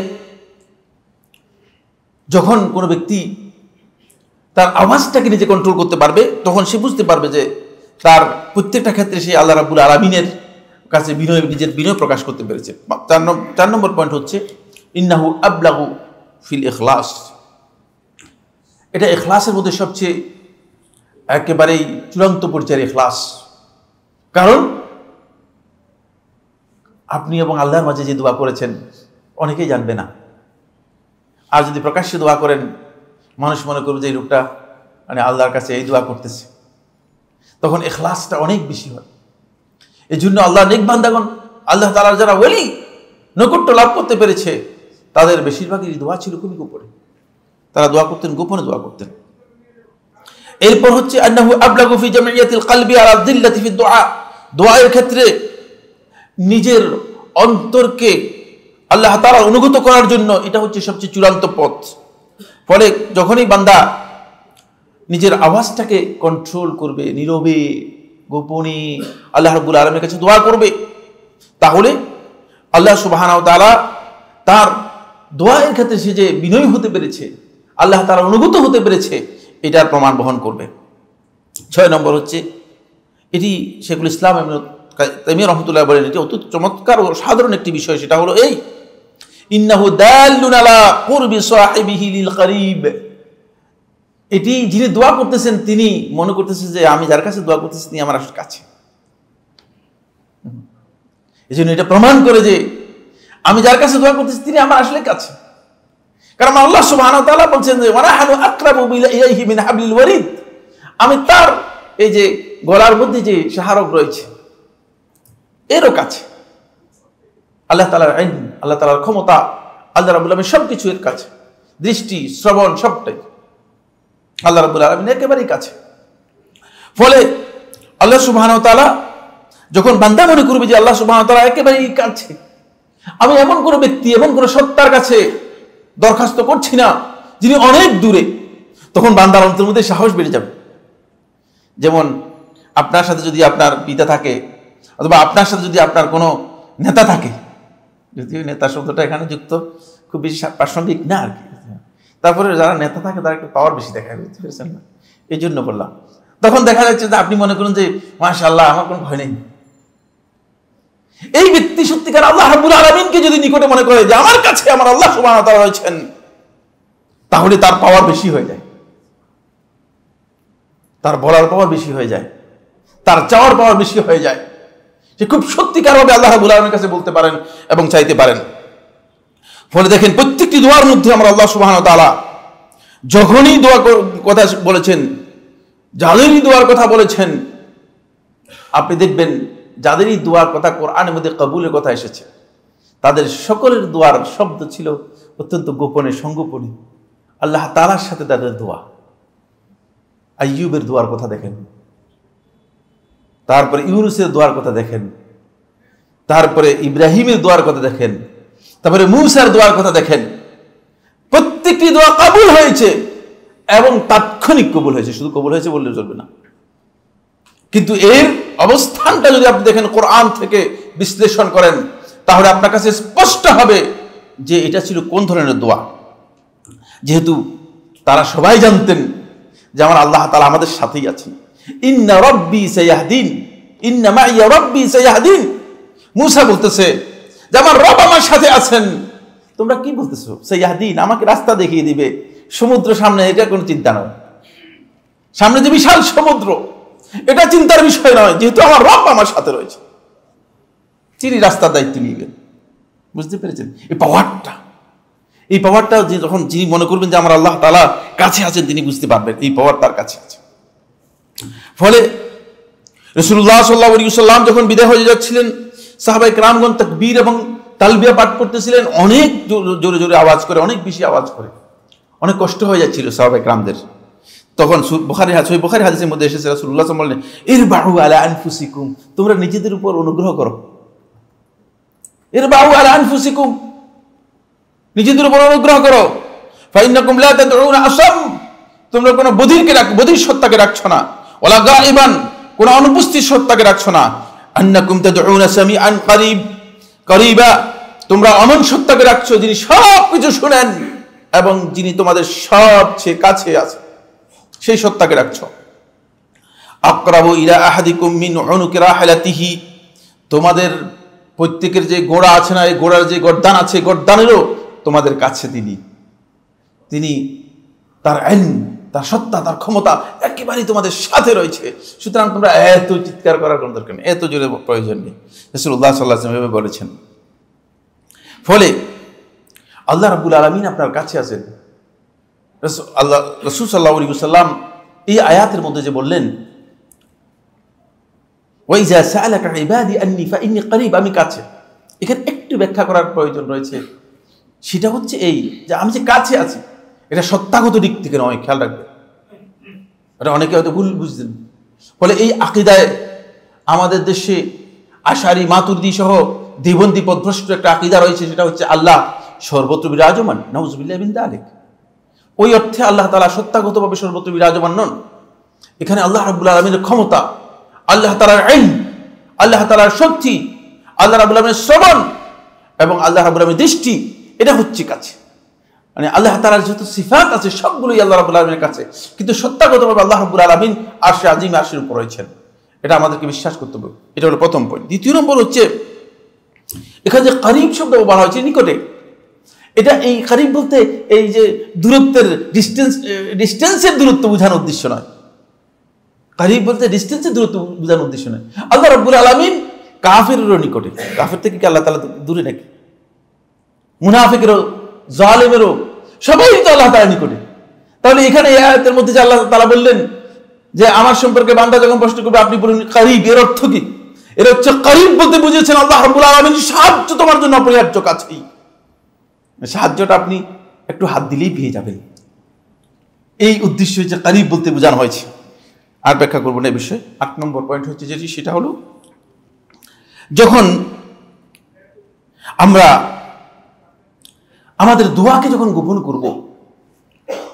A: যখন কোনো ব্যক্তি তার আওয়াজটাকে নিজে কন্ট্রোল করতে পারবে তখন সে বুঝতে পারবে যে তার প্রত্যেকটা ক্ষেত্রে সে আল্লাহ রাব্বুল আলামিনের কাছে বিনয়, নিজের বিনয় প্রকাশ করতে পেরেছে। 4 নম্বর পয়েন্ট হচ্ছে ইন্নাহু আবলাগু ফিল ইখলাস, এটা ইখলাসের মধ্যে সবচেয়ে একেবারেই চূড়ান্ত পর্যায়ের ইখলাস। কারণ আপনি এবং আল্লাহর মাঝে যে দোয়া করেছেন অনেকেই জানবে না, আর যদি প্রকাশ্যে দোয়া করেন মানুষ মনে করবে যে এই লোকটা মানে আল্লাহর কাছে এই দোয়া করতেছে, তখন ইখলাসটা অনেক বেশি হয়। এই জন্য আল্লাহ নেক বান্দাগণ, আল্লাহ তাআলার যারা ওলি, নৈকট্য লাভ করতে পেরেছে, তাদের বেশিরভাগই দোয়া ছিল খুবই গোপনে। তারা দোয়া করতেন, গোপনে দোয়া করতেন। এরপর হচ্ছে আন্নাহু আবলাগু ফি জামিয়াতিল কলবি আলা যিল্লাতি ফি দুআ, দোয়ার ক্ষেত্রে নিজের অন্তরকে আল্লাহ তাআলা অনুগত করার জন্য এটা হচ্ছে সবচেয়ে চূড়ান্ত পথ। ফলে যখনই বান্দা নিজের আওয়াজটাকে কন্ট্রোল করবে, নীরবে গোপনে আল্লাহ রাব্বুল আলামিনের কাছে দোয়া করবে, তাহলে আল্লাহ সুবহানাহু ওয়া তাআলা তার দোয়ার ক্ষেত্রে সে যে বিনয়ী হতে পেরেছে, আল্লাহ তাআলা অনুগত হতে পেরেছে, এটার প্রমাণ বহন করবে। 6 নম্বর হচ্ছে, এটি শেখুল ইসলাম ইবনে তাইমিয়া রাহমাতুল্লাহ বলেন, এটি অত্যন্ত চমৎকার ও সাধারণ একটি বিষয়। সেটা হলো এই, ইন্নাহু দাল্লুন আলা কুরবি সাহিবিহি লিল করিব, এটি যিনি দোয়া করতেছেন তিনি মনে করতেছেন যে আমি যার কাছে দোয়া করতেছি তিনি আমার আসলে কাছে। এই জন্য এটা প্রমাণ করে যে আমি যার কাছে দোয়া করতেছি তিনি আমার আসলে কাছে। কারণ আল্লাহ সুবহানাহু ওয়া তাআলা বলছেন যে ওয়ানাহানু আকরাবু ইলাইহি মিন হাবলিল ওয়ারিদ, আমি তার এই যে গলার মধ্যে যে শাহরগ রয়েছে এরও কাছে। আল্লাহ তাআলার ইলম, আল্লাহ তাআলার ক্ষমতা, আল্লাহ রাব্বুল আলামিন সবকিছু এর কাছে, দৃষ্টি শ্রবণ সবটাই আল্লাহ রাব্বুল আলামিন একেবারেই কাছে। ফলে আল্লাহ সুবহানাহু ওয়া তাআলা যখন বান্দা মনে করবে যে আল্লাহ সুবহানাহু ওয়া তাআলা একেবারেই কাছে, আমি এমন কোনো ব্যক্তি, এমন কোনো সত্তার কাছে দরখাস্ত করছি না যিনি অনেক দূরে, তখন বান্দার অন্তরের মধ্যে সাহস বেড়ে যাবে। যেমন আপনার সাথে যদি আপনার পিতা থাকে, অথবা আপনার সাথে যদি আপনার কোনো নেতা থাকে, যদিও নেতা শব্দটা এখানে যুক্ত খুব বেশি প্রাসঙ্গিক না আর কি, তারপরে যারা নেতা থাকে তারা একটু পাওয়ার বেশি দেখায়, বুঝতে পেরেছেন না, এই জন্য বললাম। তখন দেখা যাচ্ছে যে আপনি মনে করুন যে মাশাআল্লাহ আমার কোনো ভয় নেই। এই ব্যক্তি সত্যিকার আল্লাহ রাব্বুল আলামিনকে যদি নিকটে মনে করে যে আমার কাছে আমার আল্লাহ সুবহানাহু ওয়া তাআলা রয়েছেন, তাহলে তার পাওয়ার বেশি হয়ে যায়, তার বলার পাওয়ার বেশি হয়ে যায়, তার চাওয়ার পাওয়ার বেশি হয়ে যায়। সে খুব সত্যিকারভাবে আল্লাহ রাব্বুল আলামিনের কাছে বলতে পারেন এবং চাইতে পারেন। ফলে দেখেন প্রত্যেকটি দোয়ার মধ্যে আমরা আল্লাহ সুবহানাহু ওয়া তাআলা যখনই দোয়া কথা বলেছেন, যাদেরই দোয়ার কথা বলেছেন, আপনি দেখবেন যাদেরই দোয়ার কথা কোরআনের মধ্যে কবুলের কথা এসেছে, তাদের সকলের দোয়ার শব্দ ছিল অত্যন্ত গোপনে, সংগোপনে, আল্লাহ তাআলার সাথে তাদের দোয়া। আইয়ুবের দোয়ার কথা দেখেন, তারপরে ইউনুসের দোয়ার কথা দেখেন, তারপরে ইব্রাহিমের দোয়ার কথা দেখেন, তারপরে মূসার দোয়ার কথা দেখেন। প্রত্যেকটি দোয়া কবুল হয়েছে এবং তাৎক্ষণিক কবুল হয়েছে, শুধু কবুল হয়েছে বললে চলবে না। কিন্তু এর অবস্থানটা যদি আপনি দেখেন, কোরআন থেকে বিশ্লেষণ করেন, তাহলে আপনার কাছে স্পষ্ট হবে যে এটা ছিল কোন ধরনের দোয়া। যেহেতু তারা সবাই জানতেন যে আমার আল্লাহ তাআলা আমাদের সাথেই আছেন। ইন্না রাব্বি সায়াহদিন, ইন্না মাইয়া রাব্বি সায়াহদিন। মূসা বলতেছে যে আমার রব আমার সাথে আছেন। তোমরা কি বলতেছো? সায়াহদিন, আমাকে রাস্তা দেখিয়ে দিবে। সমুদ্র সামনে, এটা কোনো চিন্তা নয়। সামনে যে বিশাল সমুদ্র, এটা চিন্তার বিষয় নয়, যেহেতু আমার রব আমার সাথে রয়েছে, তিনি রাস্তার দায়িত্ব নিবেন। বুঝতে পেরেছেন এই পাওয়ারটা যখন যিনি মনে করবেন যে আমার আল্লাহ তাআলা কাছে আছেন, তিনি বুঝতে পারবেন এই পাওয়ার তার কাছে আছে। ফলে রাসূলুল্লাহ সাল্লাল্লাহু আলাইহি ওয়াসাল্লাম যখন বিদায় হয়ে যাচ্ছিলেন, সাহাবায়ে কেরামগণ তাকবীর এবং তালবিয়া পাঠ করতেছিলেন অনেক জোরে জোরে আওয়াজ করে, অনেক বেশি আওয়াজ করে, অনেক কষ্ট হয়ে যাচ্ছিল সাহাবায়ে কেরামদের। তখন বুখারী হাদিসের মধ্যে এসেছে, রাসূলুল্লাহ সাল্লাল্লাহু আলাইহি ওয়াসাল্লাম বললেন, ইরবাউ আলা আনফুসিকুম, তোমরা নিজেদের উপর অনুগ্রহ করো। ইরবাউ আলা আনফুসিকুম, নিজেদের উপর অনুগ্রহ করো। ফাইন্নাকুম লা তাদউনা আসাম, তোমরা কোনো বধির সত্তাকে রাখছো না। ওয়ালা গায়বান, কোনো অনুপস্থিত সত্তাকে রাখছো না। আন্নাকুম তাদউনা সামিআন করিবা, তোমরা অমন সত্তাকে রাখছো যিনি সব কিছু শুনেন এবং যিনি তোমাদের সবচেয়ে কাছে আছে, সেই সত্তাকে রাখছো। আকরাবু ইলা আহাদিকুম মিন উনুকি রাহিলাতিহি, তোমাদের প্রত্যেকের যে গোড়া আছে না, এই গোড়ার যে গর্দান আছে, গর্দানেরও তোমাদের কাছে তিনি তার ইলম, তার সত্তা, তার ক্ষমতা একেবারেই তোমাদের সাথে রয়েছে। সুতরাং তোমরা এত চিৎকার করার কোনো দরকার নেই, এত জোরে প্রয়োজন নেই। রাসূলুল্লাহ সাল্লাল্লাহু আলাইহি ওয়াসাল্লাম বলেছেন। ফলে আল্লাহ রাব্বুল আলামিন আপনার কাছে আছেন। রাসূল সাল্লাল্লাহু আলাইহি ওয়াসাল্লাম এই আয়াতের মধ্যে যে বললেন, ওয়াইজা সাআলাকা ইবাদি আন্নী ফাইন্নী করিব, আমি কাছে, এখানে একটু ব্যাখ্যা করার প্রয়োজন রয়েছে। সেটা হচ্ছে এই যে আমি যে কাছে আছি, এটা সত্তাগত দিক থেকে নয়, খেয়াল রাখবে। এটা অনেকে হয়তো ভুল বুঝতেন। ফলে এই আকীদায় আমাদের দেশে আশারি মাতুরিদি সহ দেবন্দী পথভ্রষ্ট একটা আকীদা রয়েছে, সেটা হচ্ছে আল্লাহ সর্বত্র বিরাজমান। নাউযুবিল্লাহি মিন যালিক। ওই অর্থে আল্লাহ তাআলা সত্তাগতভাবে সর্বত্র বিরাজমান নন। এখানে আল্লাহ রাব্বুল আলামিনের ক্ষমতা, আল্লাহ তাআলার ইলম, আল্লাহ তাআলার শক্তি, আল্লাহ রাব্বুল আলামিনের শ্রবণ এবং আল্লাহ রাব্বুল আলামিনের দৃষ্টি, এটা হচ্ছে কাছে। মানে আল্লাহ তাআলার যত সিফাত আছে সবগুলোই আল্লাহ রাব্বুল আলামিনের কাছে, কিন্তু সত্তাগতভাবে আল্লাহ রাব্বুল আলামিন আরশে আজিম, আরশের উপর রয়েছেন। এটা আমাদেরকে বিশ্বাস করতে হবে। এটা হলো প্রথম পয়েন্ট। দ্বিতীয় নম্বর হচ্ছে এখানে যে করিব শব্দ বলা হয়েছে, নিকটে, এটা এই করিব বলতে এই যে দূরত্বের ডিস্টেন্সের দূরত্ব বোঝানোর উদ্দেশ্য নয়। করিব বলতে ডিস্টেন্সের দূরত্ব বোঝানোর উদ্দেশ্য নয়। আল্লাহ রাব্বুল আলামিন কাফিরেরও নিকটে। কাফির থেকে কি আল্লাহ তাআলা দূরে নাকি? মুনাফিকেরও, জালেমেরও, সবাই তো আল্লাহ তাআলার নিকটে। তাহলে এখানে এই আয়াতের মধ্যে যে আল্লাহ তাআলা বললেন যে আমার সম্পর্কে বান্দা যখন প্রশ্ন করবে আপনি বলুন করিব, এর অর্থ কি? এর হচ্ছে করিব বলতে বুঝিয়েছেন আল্লাহ রাব্বুল আলামিন সাহায্য তোমার জন্য অপরিহার্য, কাছেই। সাহায্যটা আপনি একটু হাত দিলেই পেয়ে যাবেন, এই উদ্দেশ্য হচ্ছে করিব বলতে বোঝানো হয়েছে। আর ব্যাখ্যা করবো না এই বিষয়ে। 8 নম্বর পয়েন্ট হচ্ছে যেটি, সেটা হলো যখন আমরা আমাদের দোয়াকে যখন গোপন করব,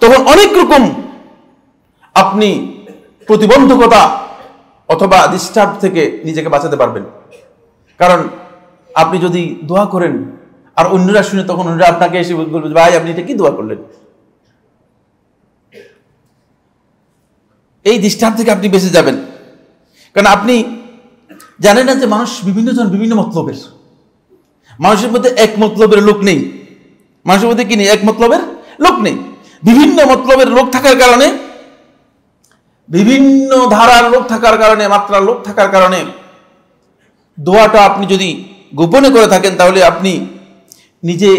A: তখন অনেক রকম আপনি প্রতিবন্ধকতা অথবা ডিস্টার্ব থেকে নিজেকে বাঁচাতে পারবেন। কারণ আপনি যদি দোয়া করেন আর অন্যরা শুনে, তখন অন্যরা আপনাকে এসে বলবে ভাই আপনি এটা কি দোয়া করলেন। এই ডিস্টার্ব থেকে আপনি বেঁচে যাবেন। কারণ আপনি জানেন না যে মানুষ বিভিন্ন জন বিভিন্ন মতলবের, মানুষের মধ্যে এক মতলবের লোক নেই। মানুষের মধ্যে কি নেই? এক মতলবের লোক নেই। বিভিন্ন মতলবের লোক থাকার কারণে, বিভিন্ন ধারার লোক থাকার কারণে, মাত্রার লোক থাকার কারণে দোয়াটা আপনি যদি গোপনে করে থাকেন, তাহলে আপনি নিজে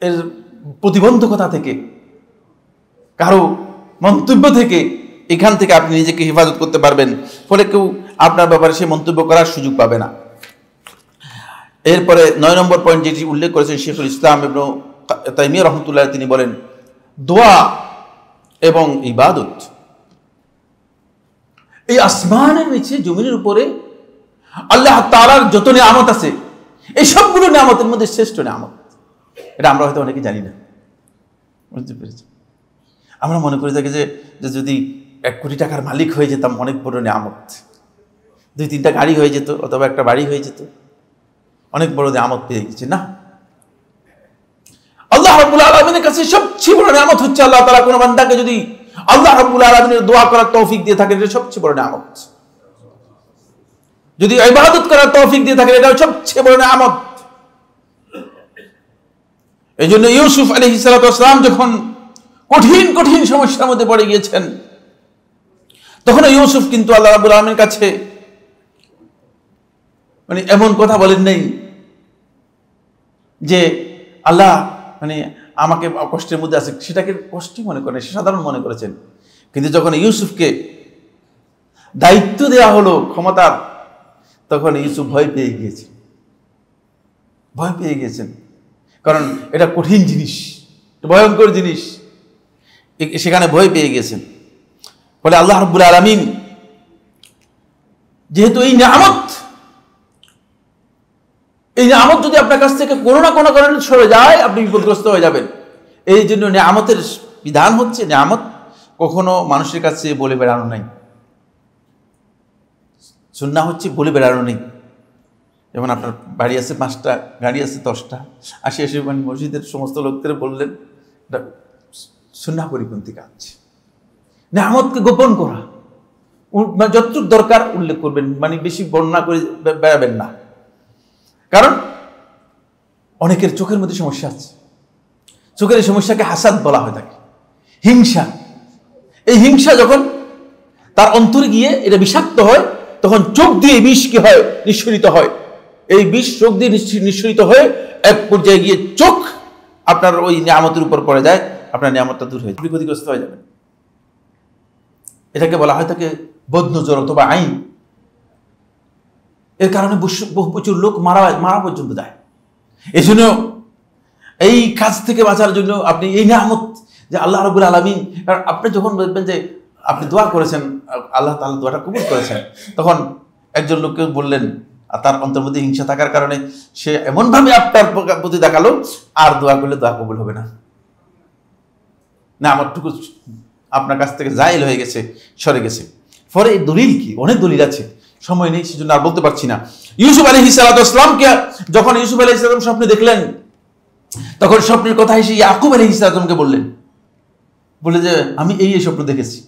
A: এর প্রতিবন্ধকতা থেকে, কারো মন্তব্য থেকে, এখান থেকে আপনি নিজেকে হেফাজত করতে পারবেন। ফলে কেউ আপনার ব্যাপারে সে মন্তব্য করার সুযোগ পাবে না। এরপরে 9 নম্বর পয়েন্ট যেটি উল্লেখ করেছেন শেখুল ইসলাম ইবনে তাইমিয়া রাহমাতুল্লাহ, তিনি বলেন দোয়া এবং ইবাদত এই আসমানের নিচে জমিনের উপরে আল্লাহ তাআলার যত নিয়ামত আছে, এই সবগুলো নিয়ামতের মধ্যে শ্রেষ্ঠ নিয়ামত। এটা আমরা হয়তো অনেকে জানি না। বুঝতে পেরেছি? আমরা মনে করে থাকি যে যদি 1 কোটি টাকার মালিক হয়ে যেতাম অনেক বড় নিয়ামত, 2-3টা গাড়ি হয়ে যেত অথবা একটা বাড়ি হয়ে যেত, অনেক বড় নিয়ামত পেয়ে গেছে। না, আল্লাহ রাব্বুল আলামিনের কাছে সবচেয়ে বড় নিয়ামত হচ্ছে আল্লাহ তাআলা কোন বান্দাকে যদি আল্লাহ রাব্বুল আলামিনের দোয়া করার তৌফিক দিয়ে থাকেন, এটা সবচেয়ে বড় নিয়ামত। যদি ইবাদত করার তৌফিক দিয়ে থাকেন, এটা সবচেয়ে বড় নিয়ামত। এই জন্য ইউসুফ আলাইহিস সালাতু ওয়াস সালাম যখন কঠিন কঠিন সমস্যার মধ্যে পড়ে গিয়েছেন, তখন ইউসুফ কিন্তু আল্লাহ রাব্বুল আলামিনের কাছে মানে এমন কথা বলেন নাই যে আল্লাহ মানে আমাকে কষ্টের মধ্যে আছে, সেটাকে কষ্ট মনে করেন, সে সাধারণ মনে করেছেন। কিন্তু যখন ইউসুফকে দায়িত্ব দেওয়া হলো ক্ষমতার, তখন ইউসুফ ভয় পেয়ে গিয়েছেন। ভয় পেয়ে গিয়েছেন, কারণ এটা কঠিন জিনিস, ভয়ঙ্কর জিনিস, সেখানে ভয় পেয়ে গিয়েছেন। ফলে আল্লাহ রাব্বুল আলামিন যেহেতু এই নিয়ামত যদি আপনার কাছ থেকে কোনো না কোনো কারণে সরে যায়, আপনি বিপদগ্রস্ত হয়ে যাবেন। এই জন্য নিয়ামতের বিধান হচ্ছে, নিয়ামত কখনো মানুষের কাছে বলে বেড়ানো নাই। সুন্নাহ হচ্ছে বলে বেড়ানো নেই। যেমন আপনার বাড়ি আছে 5টা, গাড়ি আছে 10টা, আসে মানে মসজিদের সমস্ত লোকদের বললেন, সুন্নাহ পরিপন্থী কাজ। নিয়ামতকে গোপন করা, যতটুকু দরকার উল্লেখ করবেন, মানে বেশি বর্ণনা করে বেড়াবেন না। কারণ অনেকের চোখের মধ্যে সমস্যা আছে, চোখের এই সমস্যাকে হাসাদ বলা হয়ে থাকে, হিংসা। এই হিংসা যখন তার অন্তরে গিয়ে এটা বিষাক্ত হয়, তখন চোখ দিয়ে বিষ কি হয়, নিঃসরিত হয়। এই বিষ চোখ দিয়ে নিঃসরিত হয়ে এক পর্যায়ে গিয়ে চোখ আপনার ওই নিয়ামতের উপর পড়ে যায়, আপনার নিয়ামতটা দূর হয়ে ক্ষতিগ্রস্ত হয়ে যাবে। এটাকে বলা হয় থাকে বদনজর অথবা আইন। এর কারণে প্রচুর লোক মারা পর্যন্ত যায়। এই জন্য এই কাজ থেকে বাঁচার জন্য আপনি এই নিয়ামত যে আল্লাহ রাব্বুল আলামিন, কারণ আপনি যখন বলবেন যে আপনি দোয়া করেছেন, আল্লাহ তাআলা দোয়াটা কবুল করেছেন, তখন একজন লোককে বললেন, আর তার অন্তর মধ্যে হিংসা থাকার কারণে সে এমনভাবে আপনার প্রতি দেখালো, আর দোয়া করলে দোয়া কবুল হবে না, না আমারটুকু আপনার কাছ থেকে জায়েল হয়ে গেছে, সরে গেছে। ফলে এই দলিল কি, অনেক দলিল আছে, সময় নেই সেজন্য আর বলতে পারছি না। ইউসুফ আলাইহিস সালামকে যখন ইউসুফ আলাইহিস সালাম স্বপ্নে দেখলেন, তখন স্বপ্নের কথা এসে ইয়াকুব আলাইহিস সালামকে বললেন, বলে যে আমি এই স্বপ্ন দেখেছি।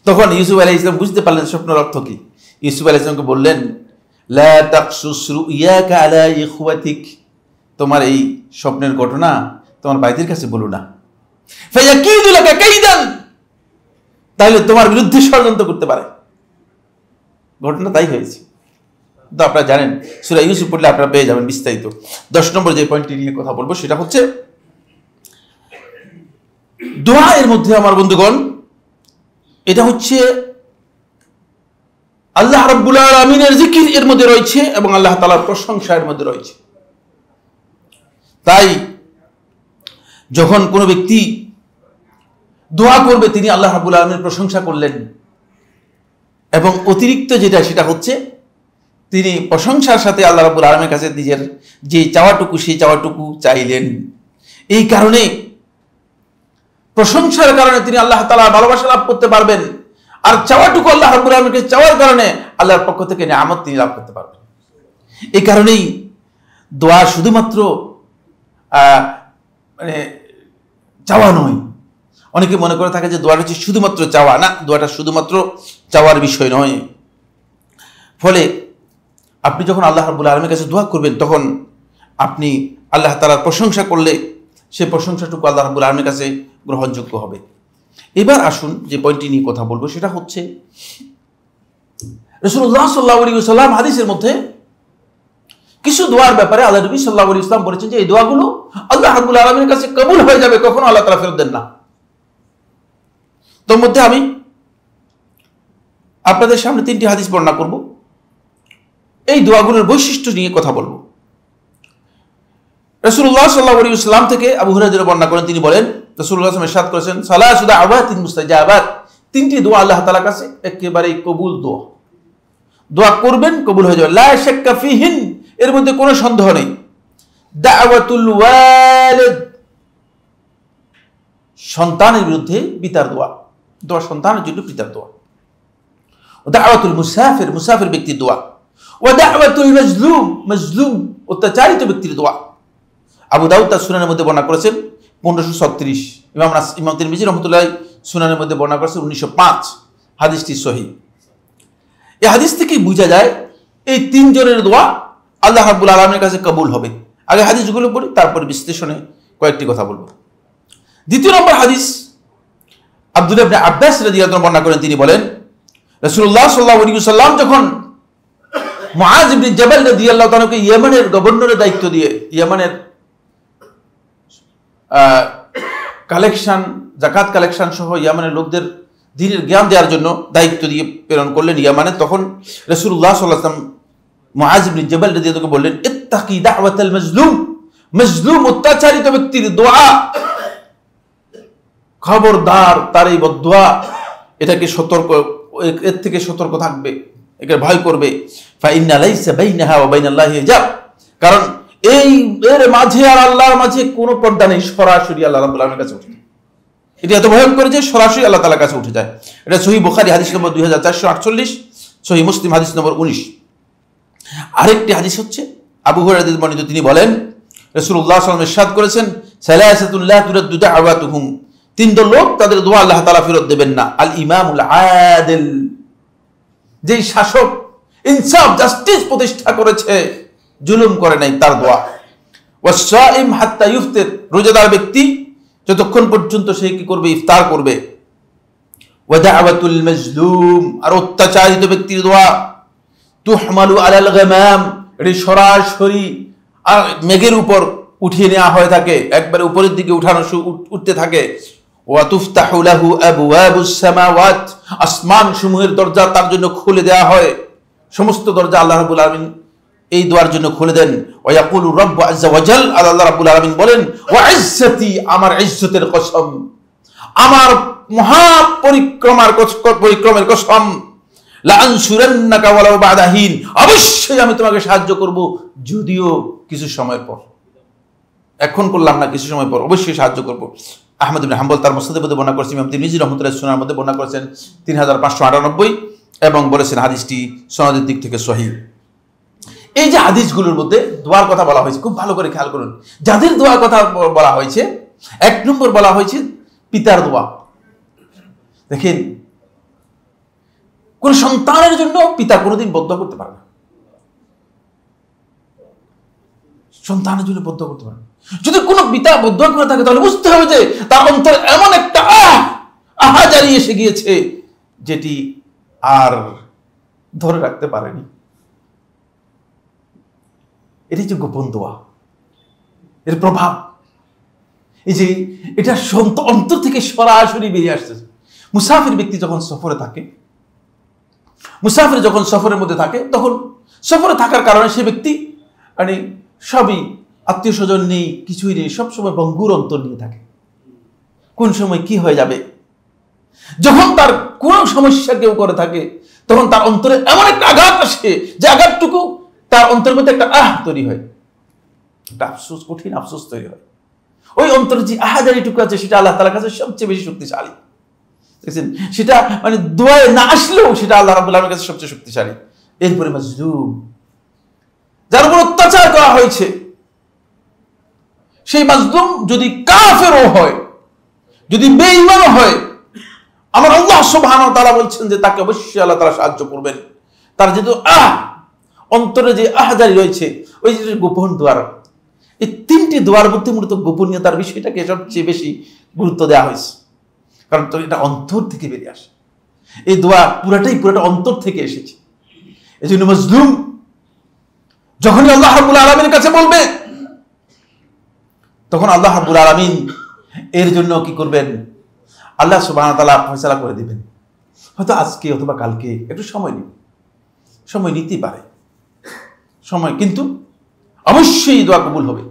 A: তখন ইউসুফ আলাইহিস সালাম বুঝতে পারলেন স্বপ্নের অর্থ কি। ইউসুফ আলাইহিস সালামকে বললেন, লা তাকসুস রুইয়াকা আলা ইখওয়াতিক, তোমার এই স্বপ্নের ঘটনা তোমার ভাইদের কাছে বলো না, ফায়াকিদু লাকা কাইদান, তাহলে তোমার বিরুদ্ধে ষড়যন্ত্র করতে পারে। ঘটনা তাই হয়েছে, তো আপনারা জানেন, সূরা ইউসুফ পড়লে আপনারা পেয়ে যাবেন বিস্তারিত। 10 নম্বর যে পয়েন্টটি নিয়ে কথা বলবো সেটা হচ্ছে দোয়া এর মধ্যে আমার বন্ধুগণ, এটা হচ্ছে আল্লাহ রাব্বুল আলামিনের জিকির এর মধ্যে রয়েছে এবং আল্লাহ তাআলার প্রশংসা এর মধ্যে রয়েছে। তাই যখন কোনো ব্যক্তি দোয়া করবে, তিনি আল্লাহ রাব্বুল আলামিনের প্রশংসা করলেন, এবং অতিরিক্ত যেটা সেটা হচ্ছে তিনি প্রশংসার সাথে আল্লাহ রাব্বুল আলামিনের কাছে নিজের যে চাওয়াটুকু সেই চাওয়াটুকু চাইলেন। এই কারণে প্রশংসার কারণে তিনি আল্লাহ তাআলার ভালোবাসা লাভ করতে পারবেন, আর চাওয়াটুকু আল্লাহ রাব্বুল আলামিনকে চাওয়ার কারণে আল্লাহর পক্ষ থেকে নিয়ামত তিনি লাভ করতে পারবেন। এই কারণেই দোয়া শুধুমাত্র মানে চাওয়া নয়। অনেকে মনে করে থাকে যে দোয়াটা হচ্ছে শুধুমাত্র চাওয়া, না, দোয়াটা শুধুমাত্র চাওয়ার বিষয় নয়। ফলে আপনি যখন আল্লাহ রাব্বুল আলামিনের কাছে দোয়া করবেন, তখন আপনি আল্লাহ তাআলার প্রশংসা করলে সেই প্রশংসাটুকু আল্লাহ রাব্বুল আলামিনের কাছে গ্রহণযোগ্য হবে। এবার আসুন যে পয়েন্টটি নিয়ে কথা বলবো, সেটা হচ্ছে রাসূলুল্লাহ সাল্লাল্লাহু আলাইহি ওয়াসাল্লাম হাদিসের মধ্যে কিছু দোয়ার ব্যাপারে আল্লাহ নবী সাল্লাল্লাহু আলাইহি ওয়াসাল্লাম বলেছেন যে এই দোয়াগুলো আল্লাহ রাব্বুল আলামিনের কাছে কবুল হয়ে যাবে, কখনো আল্লাহ তাআলা ফেরত দেন না। তোর মধ্যে আমি আপনাদের সামনে 3টি হাদিস বর্ণনা করব, এই দোয়াগুলোর বৈশিষ্ট্য নিয়ে কথা বলবো। রাসূলুল্লাহ সাল্লাল্লাহু আলাইহি ওয়াসাল্লাম থেকে আবু হুরায়রা বর্ণনা করেন, তিনি বলেন রাসূলুল্লাহ সাল্লাল্লাহু আলাইহি ওয়াসাল্লাম ইরশাদ করেছেন, সালাসু দাওয়াতিন মুস্তাজাবাত, 3টি দোয়া আল্লাহ তাআলার কাছে একেবারেই কবুল দোয়া। দোয়া করবেন, কবুল হয়ে যাবে, লা শাক্কা ফিহিন, এর মধ্যে কোনো সন্দেহ নেই। দাওয়াতুল ওয়ালিদ, সন্তানের বিরুদ্ধে পিতার দোয়া, দোয়া সন্তানের জন্য পিতার দোয়া। দাওয়াতুল মুসাফির, মুসাফির ব্যক্তির দোয়া। ওয়া দাওয়াতুল মাজলুম, মাজলুম অত্যাচারিত ব্যক্তির দোয়া। আবু দাউদ তার সুনানের মধ্যে বর্ণনা করেছেন 1536, ইমাম তিরমিজি রাহমাতুল্লাহ সুনানের মধ্যে বর্ণনা করেছেন 1905, হাদিসটি সহিহ। এই হাদিস থেকে বোঝা যায় এই 3 জনের দোয়া আল্লাহ রাব্বুল আলামিনের কাছে কবুল হবে। আগে হাদিসগুলো পড়ি, তারপর বিশ্লেষণে কয়েকটি কথা বলবো। 2 নম্বর হাদিস আব্দুল্লাহ ইবনে আব্বাস রাদিয়াল্লাহু আনহু বর্ণনা করেন, তিনি বলেন রাসূলুল্লাহ সাল্লাল্লাহু আলাইহি ওয়াসাল্লাম যখন মুআজ ইবনে জাবাল রাদিয়াল্লাহু তাআলাকে ইয়েমেনের গভর্নরের দায়িত্ব দিয়ে, ইয়েমেনের কালেকশন, যাকাত কালেকশন সহ ইয়েমেনের লোকদের দ্বীনের জ্ঞান দেওয়ার জন্য দায়িত্ব দিয়ে প্রেরণ করলেন ইয়েমেনে, তখন রাসূলুল্লাহ সাল্লাল্লাহু আলাইহি ওয়াসাল্লাম মুআজ ইবনে জাবাল রাদিয়াল্লাহু তাআলাকে বললেন, ইত্তাকি দাওয়াতাল মাজলুম, মাজলুম অত্যাচারিত ব্যক্তির দোয়া, খবরদার তার এই বদদোয়া, এটাকে সতর্ক, এর থেকে সতর্ক থাকবে, একে ভয় করবে। ফাইন্না লাইসা বাইনাহা ওয়া বাইনাল্লাহি হিজাব, কারণ এই এর মাঝে আর আল্লাহর মাঝে কোনো পর্দা নেই, সরাসরি আল্লাহ রাব্বুল আলামিনের কাছে উঠে যায়। এটা এত ভয়ঙ্কর যে সরাসরি আল্লাহ তাআলার কাছে উঠে যায়। এটা সহিহ বুখারী হাদিস নম্বর 2448, সহিহ মুসলিম হাদিস নম্বর 19। আরেকটি হাদিস হচ্ছে আবু হুরায়রা রাদিয়াল্লাহু আনহু, তিনি বলেন রাসূলুল্লাহ সাল্লাল্লাহু আলাইহি ওয়াসাল্লাম ইরশাদ করেছেন, সালাসাতুল লা তুরাদ্দু দাওয়াতুহুম, 3 দল লোক তাদের দোয়া আল্লাহ তাআলা ফেরত দেবেন না। আল ইমামুল আদিল, যেই শাসক ইনসাফ জাস্টিস প্রতিষ্ঠা করেছে, জুলুম করে নাই, তার দোয়া। ওয়াস-সাইম হাত্তা ইফতির, রোজাদার ব্যক্তি যতক্ষণ পর্যন্ত সে কি করবে, ইফতার করবে। ওয়া দাওয়াতুল মাজলুম, আর অত্যাচারিত ব্যক্তির দোয়া। তুহমালু আলাল গামাম, এটি সরাসরি আর মেঘের উপর উঠিয়ে নেওয়া হয়ে থাকে, একবারে উপরের দিকে উঠতে থাকে। ওয়া তুফতাহু লাহু আবওয়াবুস সামাওয়াত, আসমান সমূহের দরজা তার জন্য খুলে দেওয়া হয়। সমস্ত দরজা আল্লাহ রাব্বুল আলামিন এই দোয়ার জন্য খুলে দেন। ওয়া ইয়াকুলু রাব্বু আযজা ওয়া জাল, আল্লাহ রাব্বুল আলামিন বলেন ওয়া ইজ্জতি, আমার ইজ্জতের কসম, আমার মহা পরিক্রমের কসম, লা আনসুরান্নাকা ওয়ালাউ বা'দা হিন, অবশ্যই আমি তোমাকে সাহায্য করব, যদিও কিছু সময়ের পর, এখন করলাম না, কিছু সময় পর অবশ্যই সাহায্য করব। আহমদ ইবনে হাম্বল তার মুসনাদে বর্ণনা করেছেন, ইমাম তিরমিজি রাহমাতুল্লাহি সুনানের মধ্যে বর্ণনা করেছেন 3598 এবং বলেছেন হাদিসটি সনদের দিক থেকে সহিহ। এই যে হাদিসগুলোর মধ্যে দোয়ার কথা বলা হয়েছে, খুব ভালো করে খেয়াল করুন। যাদের দোয়ার কথা বলা হয়েছে, 1 নম্বর বলা হয়েছে পিতার দোয়া। দেখেন, কোন সন্তানের জন্য পিতা কোনোদিন বদদোয়া করতে পারে না, সন্তানের জন্য বদদোয়া করতে পারে না। যদি কোনো পিতা বদদোয়া করে থাকে তাহলে বুঝতে হবে যে তার অন্তরে এমন একটা আহাজারি এসে গিয়েছে যেটি আর ধরে রাখতে পারেনি। এটি যে গোপন দোয়া, এর প্রভাব এই যে এটা অন্তর থেকে সরাসরি বেরিয়ে আসতেছে। মুসাফির ব্যক্তি যখন সফরে থাকে, মুসাফির যখন সফরের মধ্যে থাকে, তখন সফরে থাকার কারণে সে ব্যক্তি মানে সবই, আত্মীয় স্বজন নেই, কিছুই নেই, সবসময় ভঙ্গুর অন্তর নিয়ে থাকে। কোন সময় কি হয়ে যাবে, যখন তার কোন সমস্যা কেউ করে থাকে, তখন তার অন্তরে এমন একটা আঘাত আসে যে আঘাতটুকু তার অন্তরের মধ্যে একটা তৈরি হয়, একটা আফসোস, কঠিন আফসোস তৈরি হয়। ওই অন্তরে যে আহাজারিটুকু আছে সেটা আল্লাহ তাআলার কাছে সবচেয়ে বেশি শক্তিশালী। দেখছেন, সেটা মানে দোয়ায় না আসলেও সেটা আল্লাহ রাব্বুল আলামিনের কাছে সবচেয়ে শক্তিশালী। এরপরে মাজলুম, যার উপর অত্যাচার করা হয়েছে, সেই মাজলুম যদি কাফেরও হয়, যদি বেঈমানও হয়, আমার আল্লাহ সুবহানাহু ওয়া তাআলা বলছেন যে তাকে অবশ্যই আল্লাহ তাআলা সাহায্য করবেন। তার যেহেতু অন্তরে যে আহাজারি রয়েছে, ওই যে গোপন দোয়ার, এই 3টি দোয়ার মধ্যে মূলত গোপনীয়তার বিষয়টাকে সবচেয়ে বেশি গুরুত্ব দেওয়া হয়েছে, কারণ তো এটা অন্তর থেকে বেরিয়ে আসে। এই দোয়া পুরাটা অন্তর থেকে এসেছে। এই জন্য মাজলুম যখনই আল্লাহ রাব্বুল আলামিনের কাছে বলবে, তখন আল্লাহ রাব্বুল আলামিন এর জন্য কি করবেন, আল্লাহ সুবহানাহু ওয়া তাআলা ফয়সালা করে দিবেন। হয়তো আজকে অথবা কালকে, একটু সময় নিন, সময় নিতে পারে সময়, কিন্তু অবশ্যই দোয়া কবুল হবে।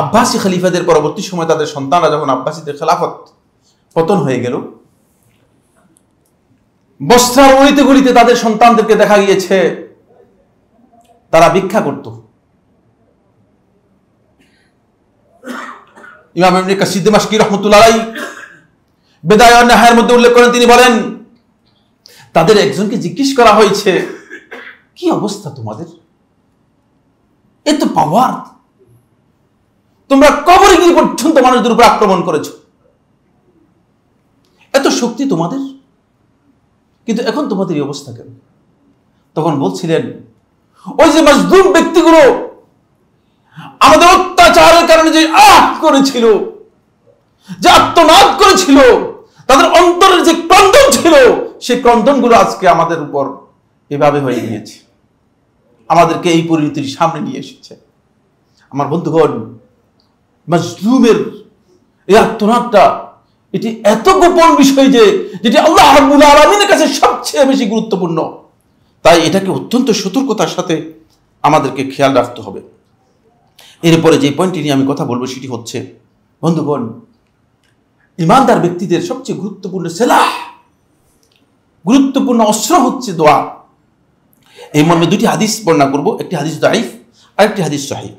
A: আব্বাসী খলিফাদের পরবর্তী সময় তাদের সন্তানরা যখন আব্বাসীদের খেলাফত পতন হয়ে গেল, বস্ত্রার অলিতে গলিতে তাদের সন্তানদেরকে দেখা গিয়েছে তারা ভিক্ষা করত। ইমাম ইবনে কাসির দিমাশকি রাহমাতুল্লাহ আলাইহি বিদায় ওয়া নিহায়ার মধ্যে উল্লেখ করেন, তিনি বলেন তাদের একজনকে জিজ্ঞেস করা হয়েছে, কি অবস্থা তোমাদের, এত পাওয়ার, তোমরা কবরে গিয়ে পর্যন্ত মানুষদের উপর আক্রমণ করেছো, এত শক্তি তোমাদের, কিন্তু এখন তোমাদের এই অবস্থা কেন? তখন বলছিলেন, ওই যে মাজলুম ব্যক্তিগুলো আমাদের অত্যাচারের কারণে যে করেছিল, যে আত্মনাদ করেছিল, তাদের অন্তরের যে ক্রন্দন ছিল, সেই ক্রন্দনগুলো আজকে আমাদের উপর এভাবে হয়ে গিয়েছে, আমাদেরকে এই পরিণতির সামনে নিয়ে এসেছে। আমার বন্ধুগণ, মাজলুমের এই আত্মনাদটা এটি এত গোপন বিষয় যে যেটি আল্লাহ রাব্বুল আলামিনের কাছে সবচেয়ে বেশি গুরুত্বপূর্ণ। তাই এটাকে অত্যন্ত সতর্কতার সাথে আমাদেরকে খেয়াল রাখতে হবে। এরপরে যে পয়েন্টটি নিয়ে আমি কথা বলবো সেটি হচ্ছে, বন্ধুগণ, ইমানদার ব্যক্তিদের সবচেয়ে গুরুত্বপূর্ণ সেলাহ, গুরুত্বপূর্ণ অস্ত্র হচ্ছে দোয়া। এই মর্মে 2টি হাদিস বর্ণনা করব, একটি হাদিস দাঈফ আর একটি হাদিস সহিহ।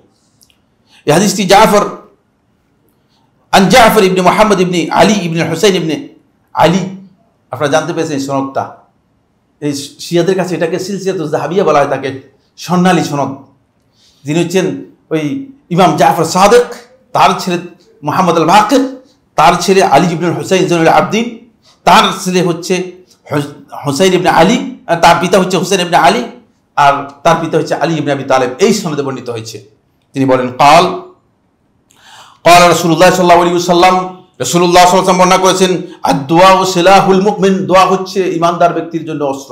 A: এই হাদিসটি জাফর ইবনে মুহাম্মদ ইবনে আলী ইবনে হুসাইন ইবনে আলী, আপনারা জানতে পেরেছেন এই সনদটা, এই শিয়াদের কাছে এটাকে সিলসিলাতুজ যাহাবিয়া বলা হয়, তাকে স্বর্ণালী সনদ। যিনি হচ্ছেন ওই ইমাম জাফর সাদিক, তার ছেলে মুহাম্মদ আল বাকির, তার ছেলে আলী ইবনে হুসাইন জৈনুল আবদিন, তার ছেলে হচ্ছে হুসাইন ইবনে আলী, তার পিতা হচ্ছে হুসাইন ইবনে আলী, আর তার পিতা হচ্ছে আলী ইবনে আবি তালেব। এই সনদে বর্ণিত হয়েছে। তিনি বলেন, কাল রাসূলুল্লাহ সাল্লাল্লাহু আলাইহি ওয়াসাল্লাম, রাসূলুল্লাহ সাল্লাল্লাহু আলাইহি ওয়াসাল্লাম বর্ণনা করেছেন, আদ-দুআ সিলাহুল মুমিন, দোয়া হচ্ছে ইমানদার ব্যক্তির জন্য অস্ত্র।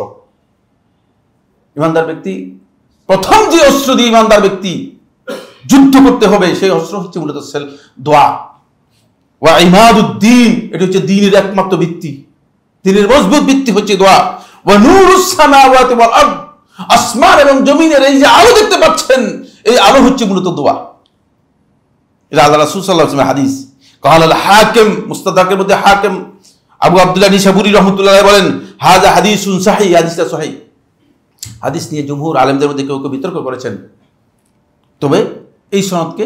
A: ইমানদার ব্যক্তি প্রথম যে অস্ত্র দিয়ে ইমানদার ব্যক্তি যুদ্ধ করতে হবে, সেই অস্ত্র হচ্ছে মূলত দোয়া। ওয়া ইমাদুদ্দিন, এটা হচ্ছে দ্বীনের একমাত্র ভিত্তি, দ্বীনের মজবুত ভিত্তি হচ্ছে দোয়া। ওয়া নূরুস সামাওয়াতি ওয়াল আরদ, আসমান এবং জমিনের এই যে আলো দেখতে পাচ্ছেন, এই আলো হচ্ছে মূলত দোয়া। এটা আল্লাহ রাসূল সাল্লাল্লাহু আলাইহি ওয়াসাল্লাম হাদিস। কাল আল হাকিম, মুস্তাদরাকের মধ্যে হাকিম আবু আব্দুল্লাহ নিশাপুরি রাহমাতুল্লাহ বলেন, হাযা হাদিসুন সহিহ, হাদিসটা সহিহ। হাদিস নিয়ে জমহুর আলেমদের মধ্যে কেউ কেউ বিতর্ক করেছেন, তবে এই সনদকে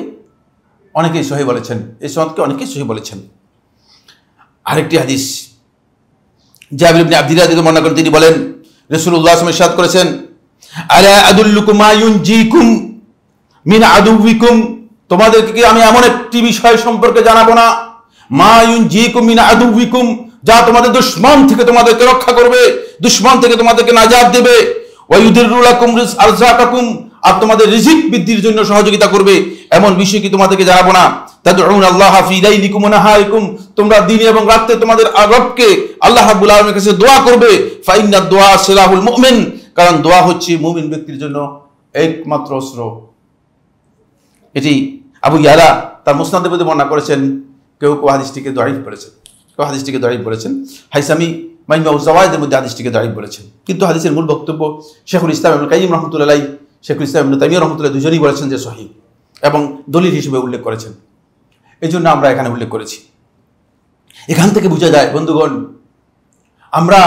A: অনেকেই সহিহ বলেছেন, এই সনদকে অনেকেই সহিহ বলেছেন। আরেকটি হাদিস জাবির ইবনে আব্দুল্লাহ থেকে বর্ণনা করেন, তিনি বলেন রাসূলুল্লাহ সাল্লাল্লাহু আলাইহি ওয়াসাল্লাম ইরশাদ করেছেন, আলা আদুল্লুকুম মা ইউনজিকুম মিন আদুউবিকুম, তোমাদেরকে কি আমি এমন একটি বিষয় সম্পর্কে জানাবো না, মা ইউনজিকুম মিন আদুউবিকুম, যা তোমাদের দুশমন থেকে তোমাদেরকে রক্ষা করবে, দুশমন থেকে তোমাদেরকে নাজাত দেবে, ওয়া ইউদিরু লাকুম আরযাকাকুম, আর তোমাদের রিজিক বৃদ্ধির জন্য সহযোগিতা করবে, এমন বিষয় কি তোমাদেরকে জানাবো না। তাদউন আল্লাহ ফি লাইলিকুম ওয়া নাহারিকুম, তোমরা দিনে এবং রাতে তোমাদের রবকে আল্লাহ রাব্বুল আলামিনের কাছে দোয়া করবে। ফা ইন্নাদ দুআ সিলাহুল মুমিন, কারণ দোয়া হচ্ছে মুমিন ব্যক্তির জন্য একমাত্র অস্ত্র। এটি আবু ইয়ালা তার মুসনাদের মধ্যে বর্ণনা করেছেন, কেউ কেউ হাদিসটিকে দাঈফ করেছেন, কেউ হাদিসটিকে দাঈফ বলেছেন। হাইসামি মাইমাউ যাওয়ায়েদের মধ্যে হাদিসটিকে দাঈফ বলেছেন, কিন্তু হাদিসের মূল বক্তব্য শেখুল ইসলাম ইবনে কাইয়িম রাহমাতুল্লাহ আলাইহি, শেখুল ইসলাম ইবনে তাইমিয়া রাহমাতুল্লাহ দুজনেই বলেছেন যে সহিহ, এবং দলিল হিসেবে উল্লেখ করেছেন। এই জন্য আমরা এখানে উল্লেখ করেছি। এখান থেকে বোঝা যায় বন্ধুগণ, আমরা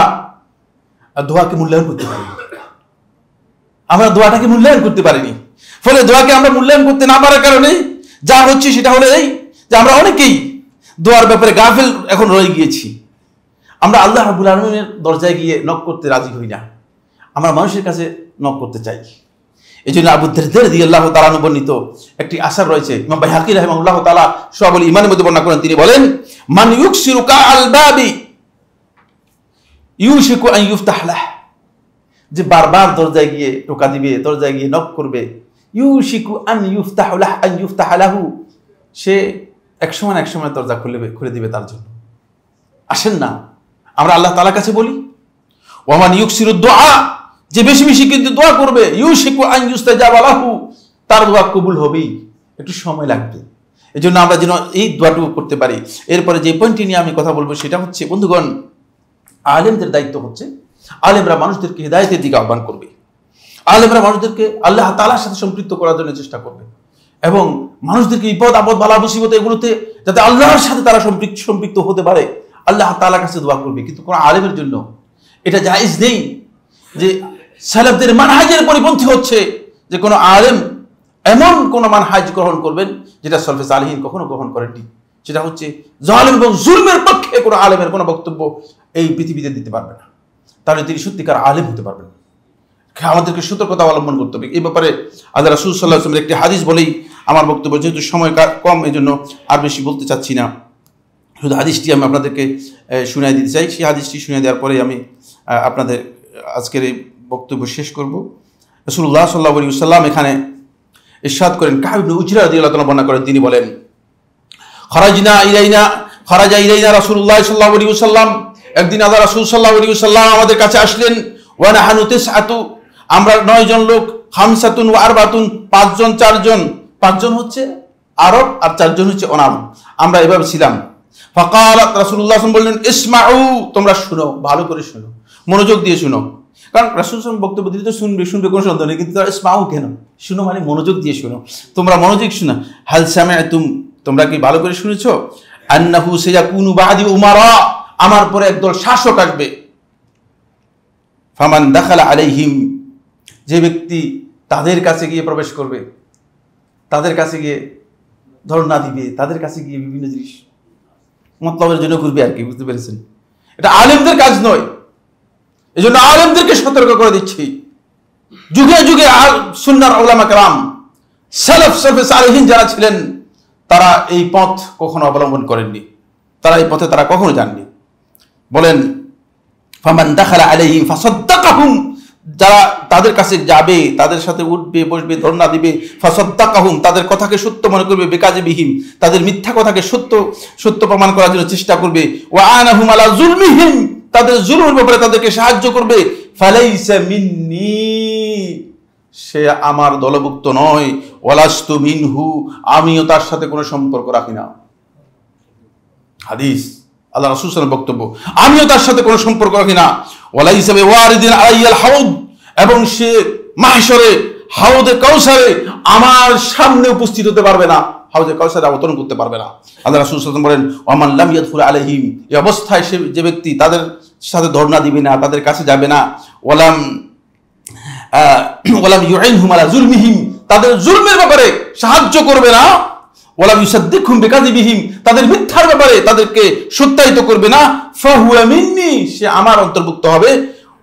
A: দোয়াকে মূল্যায়ন করতে পারিনি, আমরা দোয়াটাকে মূল্যায়ন করতে পারিনি। ফলে দোয়াকে আমরা মূল্যায়ন করতে না পারার কারণে যা হচ্ছে সেটা হলো এই যে আমরা অনেকেই দোয়ার ব্যাপারে গাফিল এখন রয়ে গিয়েছি। আমরা আল্লাহ রাব্বুল আলামিনের দরজায় গিয়ে নক করতে রাজি হই না, আমরা মানুষের কাছে নক করতে চাই। এই জন্য আবু দারদা রাদিয়াল্লাহু তাআলা আনহু বর্ণিত একটি আসার রয়েছে, ইমাম বাইহাকী রাহিমাহুল্লাহ তাআলা শুআবুল ঈমানের মধ্যে বর্ণনা করেন, তিনি বলেন, মান ইউকসিরু কাআল বাবি ইউশিকু আন ইফতাহ লাহ, যে বারবার দরজায় গিয়ে টোকা দিবে, দরজায় গিয়ে নক করবে, ইউশিকু আন ইফতাহ লাহ আন ইফতাহ লাহু, সে এক সময় দরজা খুলে দিবে তার জন্য। আসেন না আমরা আল্লাহ তাআলার কাছে বলি, ওয়ামান ইউকসিরু দুআ, যে বেশি বেশি কিন্তু দোয়া করবে, ইউশিকু আন ইউস্তাজাবা লাহু, তার দোয়া কবুল হবেই, একটু সময় লাগবে। এই জন্য আমরা যেন এই দোয়াটুকু করতে পারি। এরপরে যে পয়েন্টটি নিয়ে আমি কথা বলবো সেটা হচ্ছে, বন্ধুগণ, আলেমদের দায়িত্ব হচ্ছে, আলেমরা মানুষদেরকে হিদায়াতের দিকে আহ্বান করবে, আলেমরা মানুষদেরকে আল্লাহ তাআলার সাথে সম্পৃক্ত করার জন্য চেষ্টা করবে, এবং মানুষদেরকে বিপদ আপদ বালা মুসিবত এগুলোতে যাতে আল্লাহর সাথে তারা সম্পৃক্ত হতে পারে, আল্লাহ তাআলার কাছে দোয়া করবে। কিন্তু কোন আলেমের জন্য এটা জায়েজ নেই যে সালাফদের মানহাজের পরিপন্থী হচ্ছে যে কোনো আলেম এমন কোন মানহাজ গ্রহণ করবেন যেটা সলফে সালেহিন কখনো গ্রহণ করেননি। সেটা হচ্ছে জালিম এবং জুলমের পক্ষে কোনো আলেমের কোনো বক্তব্য এই পৃথিবীতে দিতে পারবে না, তাহলে তিনি সত্যিকার আলেম হতে পারবেন না। আমাদেরকে সতর্কতা অবলম্বন করতে হবে এই ব্যাপারে। আল্লাহ রাসূল সাল্লাল্লাহু আলাইহি ওয়াসাল্লামের একটি হাদিস বলেই আমার বক্তব্য, যেহেতু সময় কম এই জন্য আর বেশি বলতে চাচ্ছি না, শুধু হাদিসটি আমি আপনাদেরকে শুনিয়ে দিতে চাই। সেই হাদিসটি শুনিয়ে দেওয়ার পরে আমি আপনাদের আজকের এই বক্তব্য শেষ করব। রাসূলুল্লাহ সাল্লাল্লাহু আলাইহি ওয়াসাল্লাম এখানে ইরশাদ করেন, কাব ইবনে উজরা রাদিয়াল্লাহু তাআলা বর্ণনা করেন, তিনি বলেন, খারাজা ইলাইনা রাসূলুল্লাহ সাল্লাল্লাহু আলাইহি ওয়াসাল্লাম, একদিন আল্লাহ রাসূল সাল্লাল্লাহু আলাইহি ওয়াসাল্লাম আমাদের কাছে আসলেন, ওয়া নাহানু তিসআতু, আমরা 9 জন লোক, খামসাতুন ওয়া আরবাতুন, 5 জন 4 জন, 5 জন হচ্ছে আরব আর 4 জন হচ্ছে অনারব, আমরা এভাবে ছিলাম। ফাকালাত, রাসূলুল্লাহ সাল্লাল্লাহু আলাইহি ওয়াসাল্লাম বললেন, ইসমাউ, তোমরা শুনো, ভালো করে শুনো, মনোযোগ দিয়ে শুনো। কারণ রাসূল সাল্লাল্লাহু আলাইহি ওয়াসাল্লাম বক্তব্য দিতে শুনবে কোনো সন্দেহ নেই, কিন্তু তারা ইসমাউ কেন, শুনো মানে মনোযোগ দিয়ে শুনো, তোমরা মনোযোগ শুনো। হাল সামিআতুম, তোমরা কি ভালো করে শুনেছো, আন্নাহু সায়াকুনু বাদি উমারা, আমার পরে একদল শাসক আসবে, ফামান দাখালা আলাইহিম, যে ব্যক্তি তাদের কাছে গিয়ে প্রবেশ করবে, তাদের কাছে গিয়ে ধর্ণা দিবে, তাদের কাছে গিয়ে বিভিন্ন জিনিস মতলবের জন্য করবে আর কি, বুঝতে পেরেছেন? এটা আলেমদের কাজ নয়। এই জন্য আলেমদেরকে সতর্ক করে দিচ্ছি, যুগে যুগে সুন্নাহর উলামা কেরাম, সালফে সালেহিন যারা ছিলেন, তারা এই পথ কখনো অবলম্বন করেননি, তারা এই পথে তারা কখনো যাননি। বলেন, ফামান দাখালা আলাইহিম ফাসাদ্দাকাহুম, যারা তাদের কাছে যাবে, তাদের সাথে উঠবে বসবে, ধর্ণা দিবে, ফাসাদ্দাকাহুম, তাদের কথাকে সত্য মনে করবে, বিকাযিবিহিম, তাদের মিথ্যা কথাকে সত্য প্রমাণ করার জন্য চেষ্টা করবে, ওয়া আনাহুম আলা যুলমিহিম, তাদের জুলুমের ব্যাপারে তাদেরকে সাহায্য করবে, ফালাইসা মিন্নি, সে আমার দলভুক্ত নয়, ওয়ালাস্তু মিনহু, আমিও তার সাথে কোনো সম্পর্ক রাখি না। হাদিস, আল্লাহ রাসূল সাল্লাল্লাহু আলাইহি ওয়াসাল্লাম বক্তব্য, আমিও তার সাথে কোনো সম্পর্ক রাখি না। ওয়ালাইসা বিওয়ারিদিন আলাইয়াল হাউদ, এবং সে মাহশরে হাউজে কাউসারে আমার সামনে উপস্থিত হতে পারবে না, হাউজে কাউসারে অবতরণ করতে পারবে না। আল্লাহ রাসূল সাল্লাল্লাহু আলাইহি ওয়াসাল্লাম বলেন, ওয়ামান লাম ইয়াদখুল আলাইহিম, এই অবস্থায় সে যে ব্যক্তি তাদের সাথে ধর্ণা দিবে না, তাদের কাছে যাবে না, ওয়ালাম ইউইনহুম আলা যুলমিহিম, তাদের জুলমের ব্যাপারে সাহায্য করবে না, ওয়ালাম ইউসাদ্দিকহুম বিকাযিবিহিম, তাদের মিথ্যার ব্যাপারে তাদেরকে সত্যায়িত করবে না, ফাহুয়া মিন্নি, সে আমার অন্তর্ভুক্ত হবে,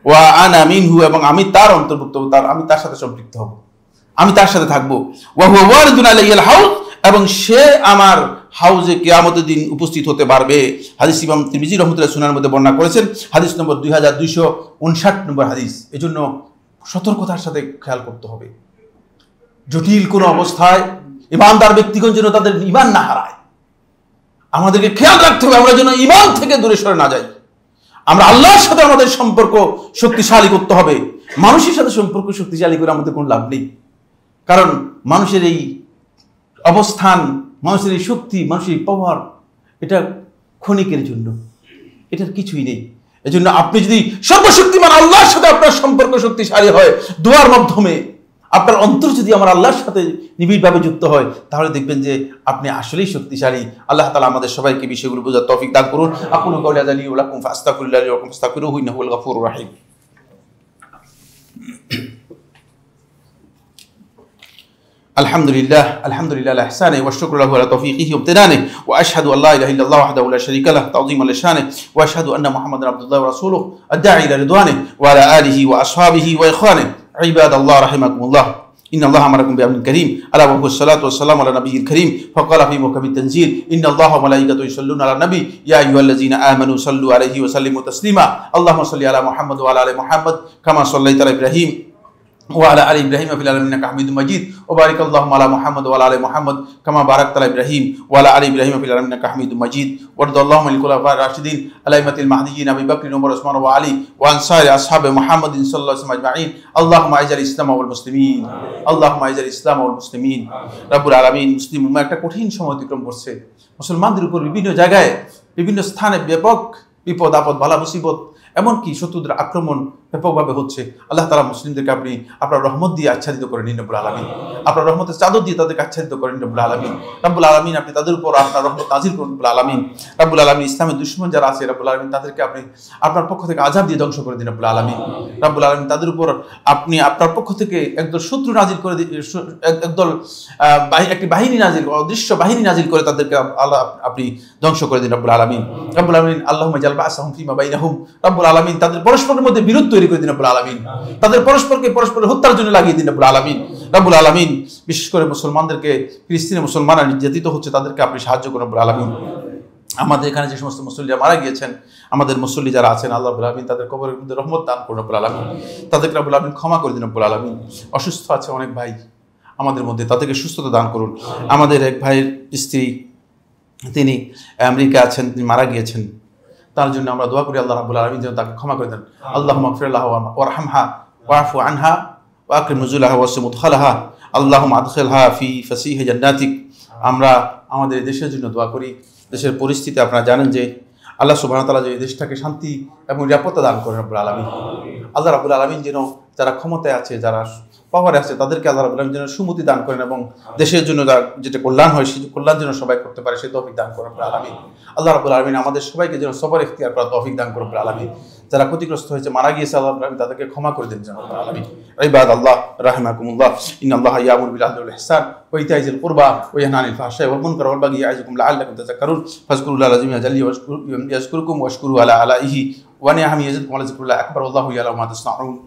A: ওয়া আনা মিনহু, এবং আমি তার অন্তর্ভুক্ত হব, আমি তার সাথে সম্পৃক্ত হব, আমি তার সাথে থাকবো। ওয়া হুয়া ওয়ারিদুন আলাইহিল হাউজ, এবং সে আমার হাউজে কিয়ামতের দিন উপস্থিত হতে পারবে। হাদিস ইমাম তিরমিজি রাহমাতুল্লাহ সুনানের মধ্যে বর্ণনা করেছেন, হাদিস নম্বর 2259 নম্বর হাদিস। এজন্য সতর্কতার সাথে খেয়াল করতে হবে, জটিল কোনো অবস্থায় ইমানদার ব্যক্তিগণ যেন তাদের ঈমান না হারায়। আমাদেরকে খেয়াল রাখতে হবে আমরা যেন ঈমান থেকে দূরে সরে না যাই। আমরা আল্লাহর সাথে আমাদের সম্পর্ক শক্তিশালী করতে হবে। মানুষের সাথে সম্পর্ক শক্তিশালী করে আমাদের কোনো লাভ নেই, কারণ মানুষের এই অবস্থান, মানুষের এই শক্তি, মানুষের এই পাওয়ার, এটা ক্ষণিকের জন্য, এটার কিছুই নেই। এজন্য আপনি যদি সর্বশক্তিমান আল্লাহর সাথে আপনার সম্পর্ক শক্তিশালী হয়, দোয়ার মাধ্যমে আপনার অন্তর যদি আমার আল্লাহর সাথে নিবিড়ভাবে যুক্ত হয়, তাহলে দেখবেন যে আপনি আসলেই শক্তিশালী। আল্লাহ তাআলা আমাদের সবাইকে বিষয়গুলো বোঝার তৌফিক দান করুন। আকুলু কাওলি হাযা লি ওয়া লাকুম ফাস্তাগফিরুল্লাহ লি ওয়া লাকুম ফাস্তাগফিরুহু ইন্নাহু হুয়াল গফুরুর রাহিম। আলহামদুলিল্লাহ আলহামদুলিল্লাহ আলা ইহসানিহি ওয়া শুকরু লাহু আলা তৌফিকিহি ওয়া ইমতিনানিহি ওয়া আশহাদু আল্লা ইলাহা ইল্লাল্লাহ ওয়াহদাহু লা শারীকা লাহু তা'যীমান লিশানিহি ওয়া আশহাদু আন্না মুহাম্মাদান আবদুল্লাহি ওয়া রাসূলুহু আদ-দাঈ ইলা রিদওয়ানিহি ওয়া আলা আলিহি ওয়া আসহাবিহি ওয়া ইখওয়ানিহি ইবাদাল্লাহ রাহিমাকুমুল্লাহ। ইন্নাল্লাহা আমারাকুম বিআমরিন কারীম আলা ওয়া হুয়াস সালাতু ওয়াস সালামু আলা নাবিয়্যিল কারীম ফাকালা ফি মুহকামিত তানজিল ইন্নাল্লাহা ওয়া মালাইকাতুহু ইউসাল্লুনা আলান নবী ইয়া আইয়ুহাল্লাযীনা আমানু সাল্লু আলাইহি ওয়া সাল্লিমু তাসলিমা আল্লাহুম্মা সাল্লি আলা মুহাম্মাদ ওয়া আলা আলি মুহাম্মাদ কামা সাল্লাইতা আলা ইব্রাহিম وعلى آل إبراهيم في العالمين إنك حميد مجيد وبارك اللهم على محمد وعلى آل محمد كما باركت على إبراهيم وعلى آل إبراهيم في العالمين إنك حميد مجيد وارض اللهم عن الخلفاء الراشدين الأئمة المهديين أبي بكر وعمر وعثمان وعلي وعن سائر أصحاب محمد صلى الله عليه وسلم أجمعين اللهم أعز الإسلام والمسلمين اللهم أعز الإسلام والمسلمين رب العالمين মুসলিম উম্মাহ একটা কঠিন সময় অতিক্রম করছে। মুসলমানদের উপর বিভিন্ন জায়গায় বিভিন্ন স্থানে ব্যাপক বিপদ আপদ বালা মুসিবত এমনকি শত্রুদের আক্রমণ ব্যাপকভাবে হচ্ছে। আল্লাহ তাআলা মুসলিমদেরকে আপনি আপনার রহমত দিয়ে আচ্ছাদিত করে নিন রব্বুল আলামিন, আপনার রহমতের চাদর দিয়ে তাদেরকে আচ্ছাদিত করে নিন রব্বুল আলামিন। রব্বুল আলামিন আপনি তাদের উপর আপনার রহমত নাজিল করুন রব্বুল আলামিন। রব্বুল আলামিন ইসলামের দুশমন যারা আছে রব্বুল আলামিন তাদেরকে আপনি আপনার পক্ষ থেকে আযাব দিয়ে ধ্বংস করে দিন রব্বুল আলামিন। রব্বুল আলামিন তাদের উপর আপনি আপনার পক্ষ থেকে একদল শত্রু নাজিল করে একদল একটি বাহিনী নাজিল, অদৃশ্য বাহিনী নাজিল করে তাদেরকে আল্লাহ আপনি ধ্বংস করে দিন রব্বুল আলামিন। রব্বুল আলামিন আল্লাহুম্মা জাল বা'সাহুম ফীমা বাইনাহুম, রব্বুল আলামিন তাদের পরস্পরের মধ্যে বিরোধ তৈরি করে দিন রব্বুল আলামিন, তাদের পরস্পরকে পরস্পরের হত্যার জন্য লাগিয়ে দিন রব্বুল আলামিন। রব্বুল আলামিন বিশেষ করে মুসলমানদেরকে, ফিলিস্তিনে মুসলমানরা নির্যাতিত হচ্ছে, তাদেরকে আপনি সাহায্য করুন রব্বুল আলামিন। আমাদের এখানে যে সমস্ত মুসল্লিরা মারা গিয়েছেন, আমাদের মুসল্লি যারা আছেন আল্লাহ রাব্বুল আলামিন তাদের কবরের মধ্যে রহমত দান করুন রব্বুল আলামিন, তাদেরকে রব্বুল আলামিন ক্ষমা করে দিন রব্বুল আলামিন। অসুস্থ আছে অনেক ভাই আমাদের মধ্যে, তাদেরকে সুস্থতা দান করুন। আমাদের এক ভাইয়ের স্ত্রী তিনি আমেরিকা আছেন, তিনি মারা গিয়েছেন, তার জন্য আমরা দোয়া করি আল্লাহ রাব্বুল আলামিন যেন তাকে ক্ষমা করে দেন। আল্লাহুম্মা গফির লাহা ওয়ারহামহা ওয়াফু আনহা ওয়া আকরিম নুজুলাহা ওয়াসি মুদখালাহা আল্লাহুম্মা আদখিলহা ফি ফাসিহি জান্নাতিক। আমরা আমাদের দেশের জন্য দোয়া করি। দেশের পরিস্থিতি আপনারা জানেন যে আল্লাহ সুবহানাহু ওয়া তাআলা যে দেশটাকে শান্তি এবং নিরাপত্তা দান করেন রব্বুল আলামিন। আল্লাহ রাব্বুল আলামিন যেন যারা ক্ষমতায় আছে, যারা পাওয়ারে আছে, তাদেরকে আল্লাহ রাব্বুল আলামিন যেন সুমতি দান করেন এবং দেশের জন্য যেটা কল্যাণ হয় সেই কল্যাণ যেন সবাই করতে পারে সেই তৌফিক দান করেন রব্বুল আলামিন। আল্লাহ রাব্বুল আলামিন আমাদের সবাইকে যেন সবর ইখতিয়ার করার তৌফিক দান করেন রব্বুল আলামিন। যারা ক্ষতিগ্রস্ত হয়েছে, মারা গিয়েছে, আল্লাহ রাব্বুল আলামিন তাদেরকে ক্ষমা করে দেন যেন রব্বুল আলামিন। ইবাদাল্লাহ রাহিমাকুমুল্লাহ, ইন্নাল্লাহা ইয়ামুরু বিল আদলি ওয়াল ইহসান ওয়া ইতাই যিল কুরবা ওয়া ইয়ানহা আনিল ফাহশাই ওয়াল মুনকার ওয়াল বাগই ইয়া'iযুকুম লাআল্লাকুম তাযাক্কারুন ফাযকুরুল্লাহা আল-আযীম জাল্লি ওয়াশকুরুকুম ওয়াশকুরুকুম ওয়াশকুরু আলা আলাইহি ওয়া নি'আমিহি ইয়াজিদকুম ওয়া লাযিকরুল্লাহি আকবার ওয়াল্লাহু ইয়া'লামু মা তাসনাউন।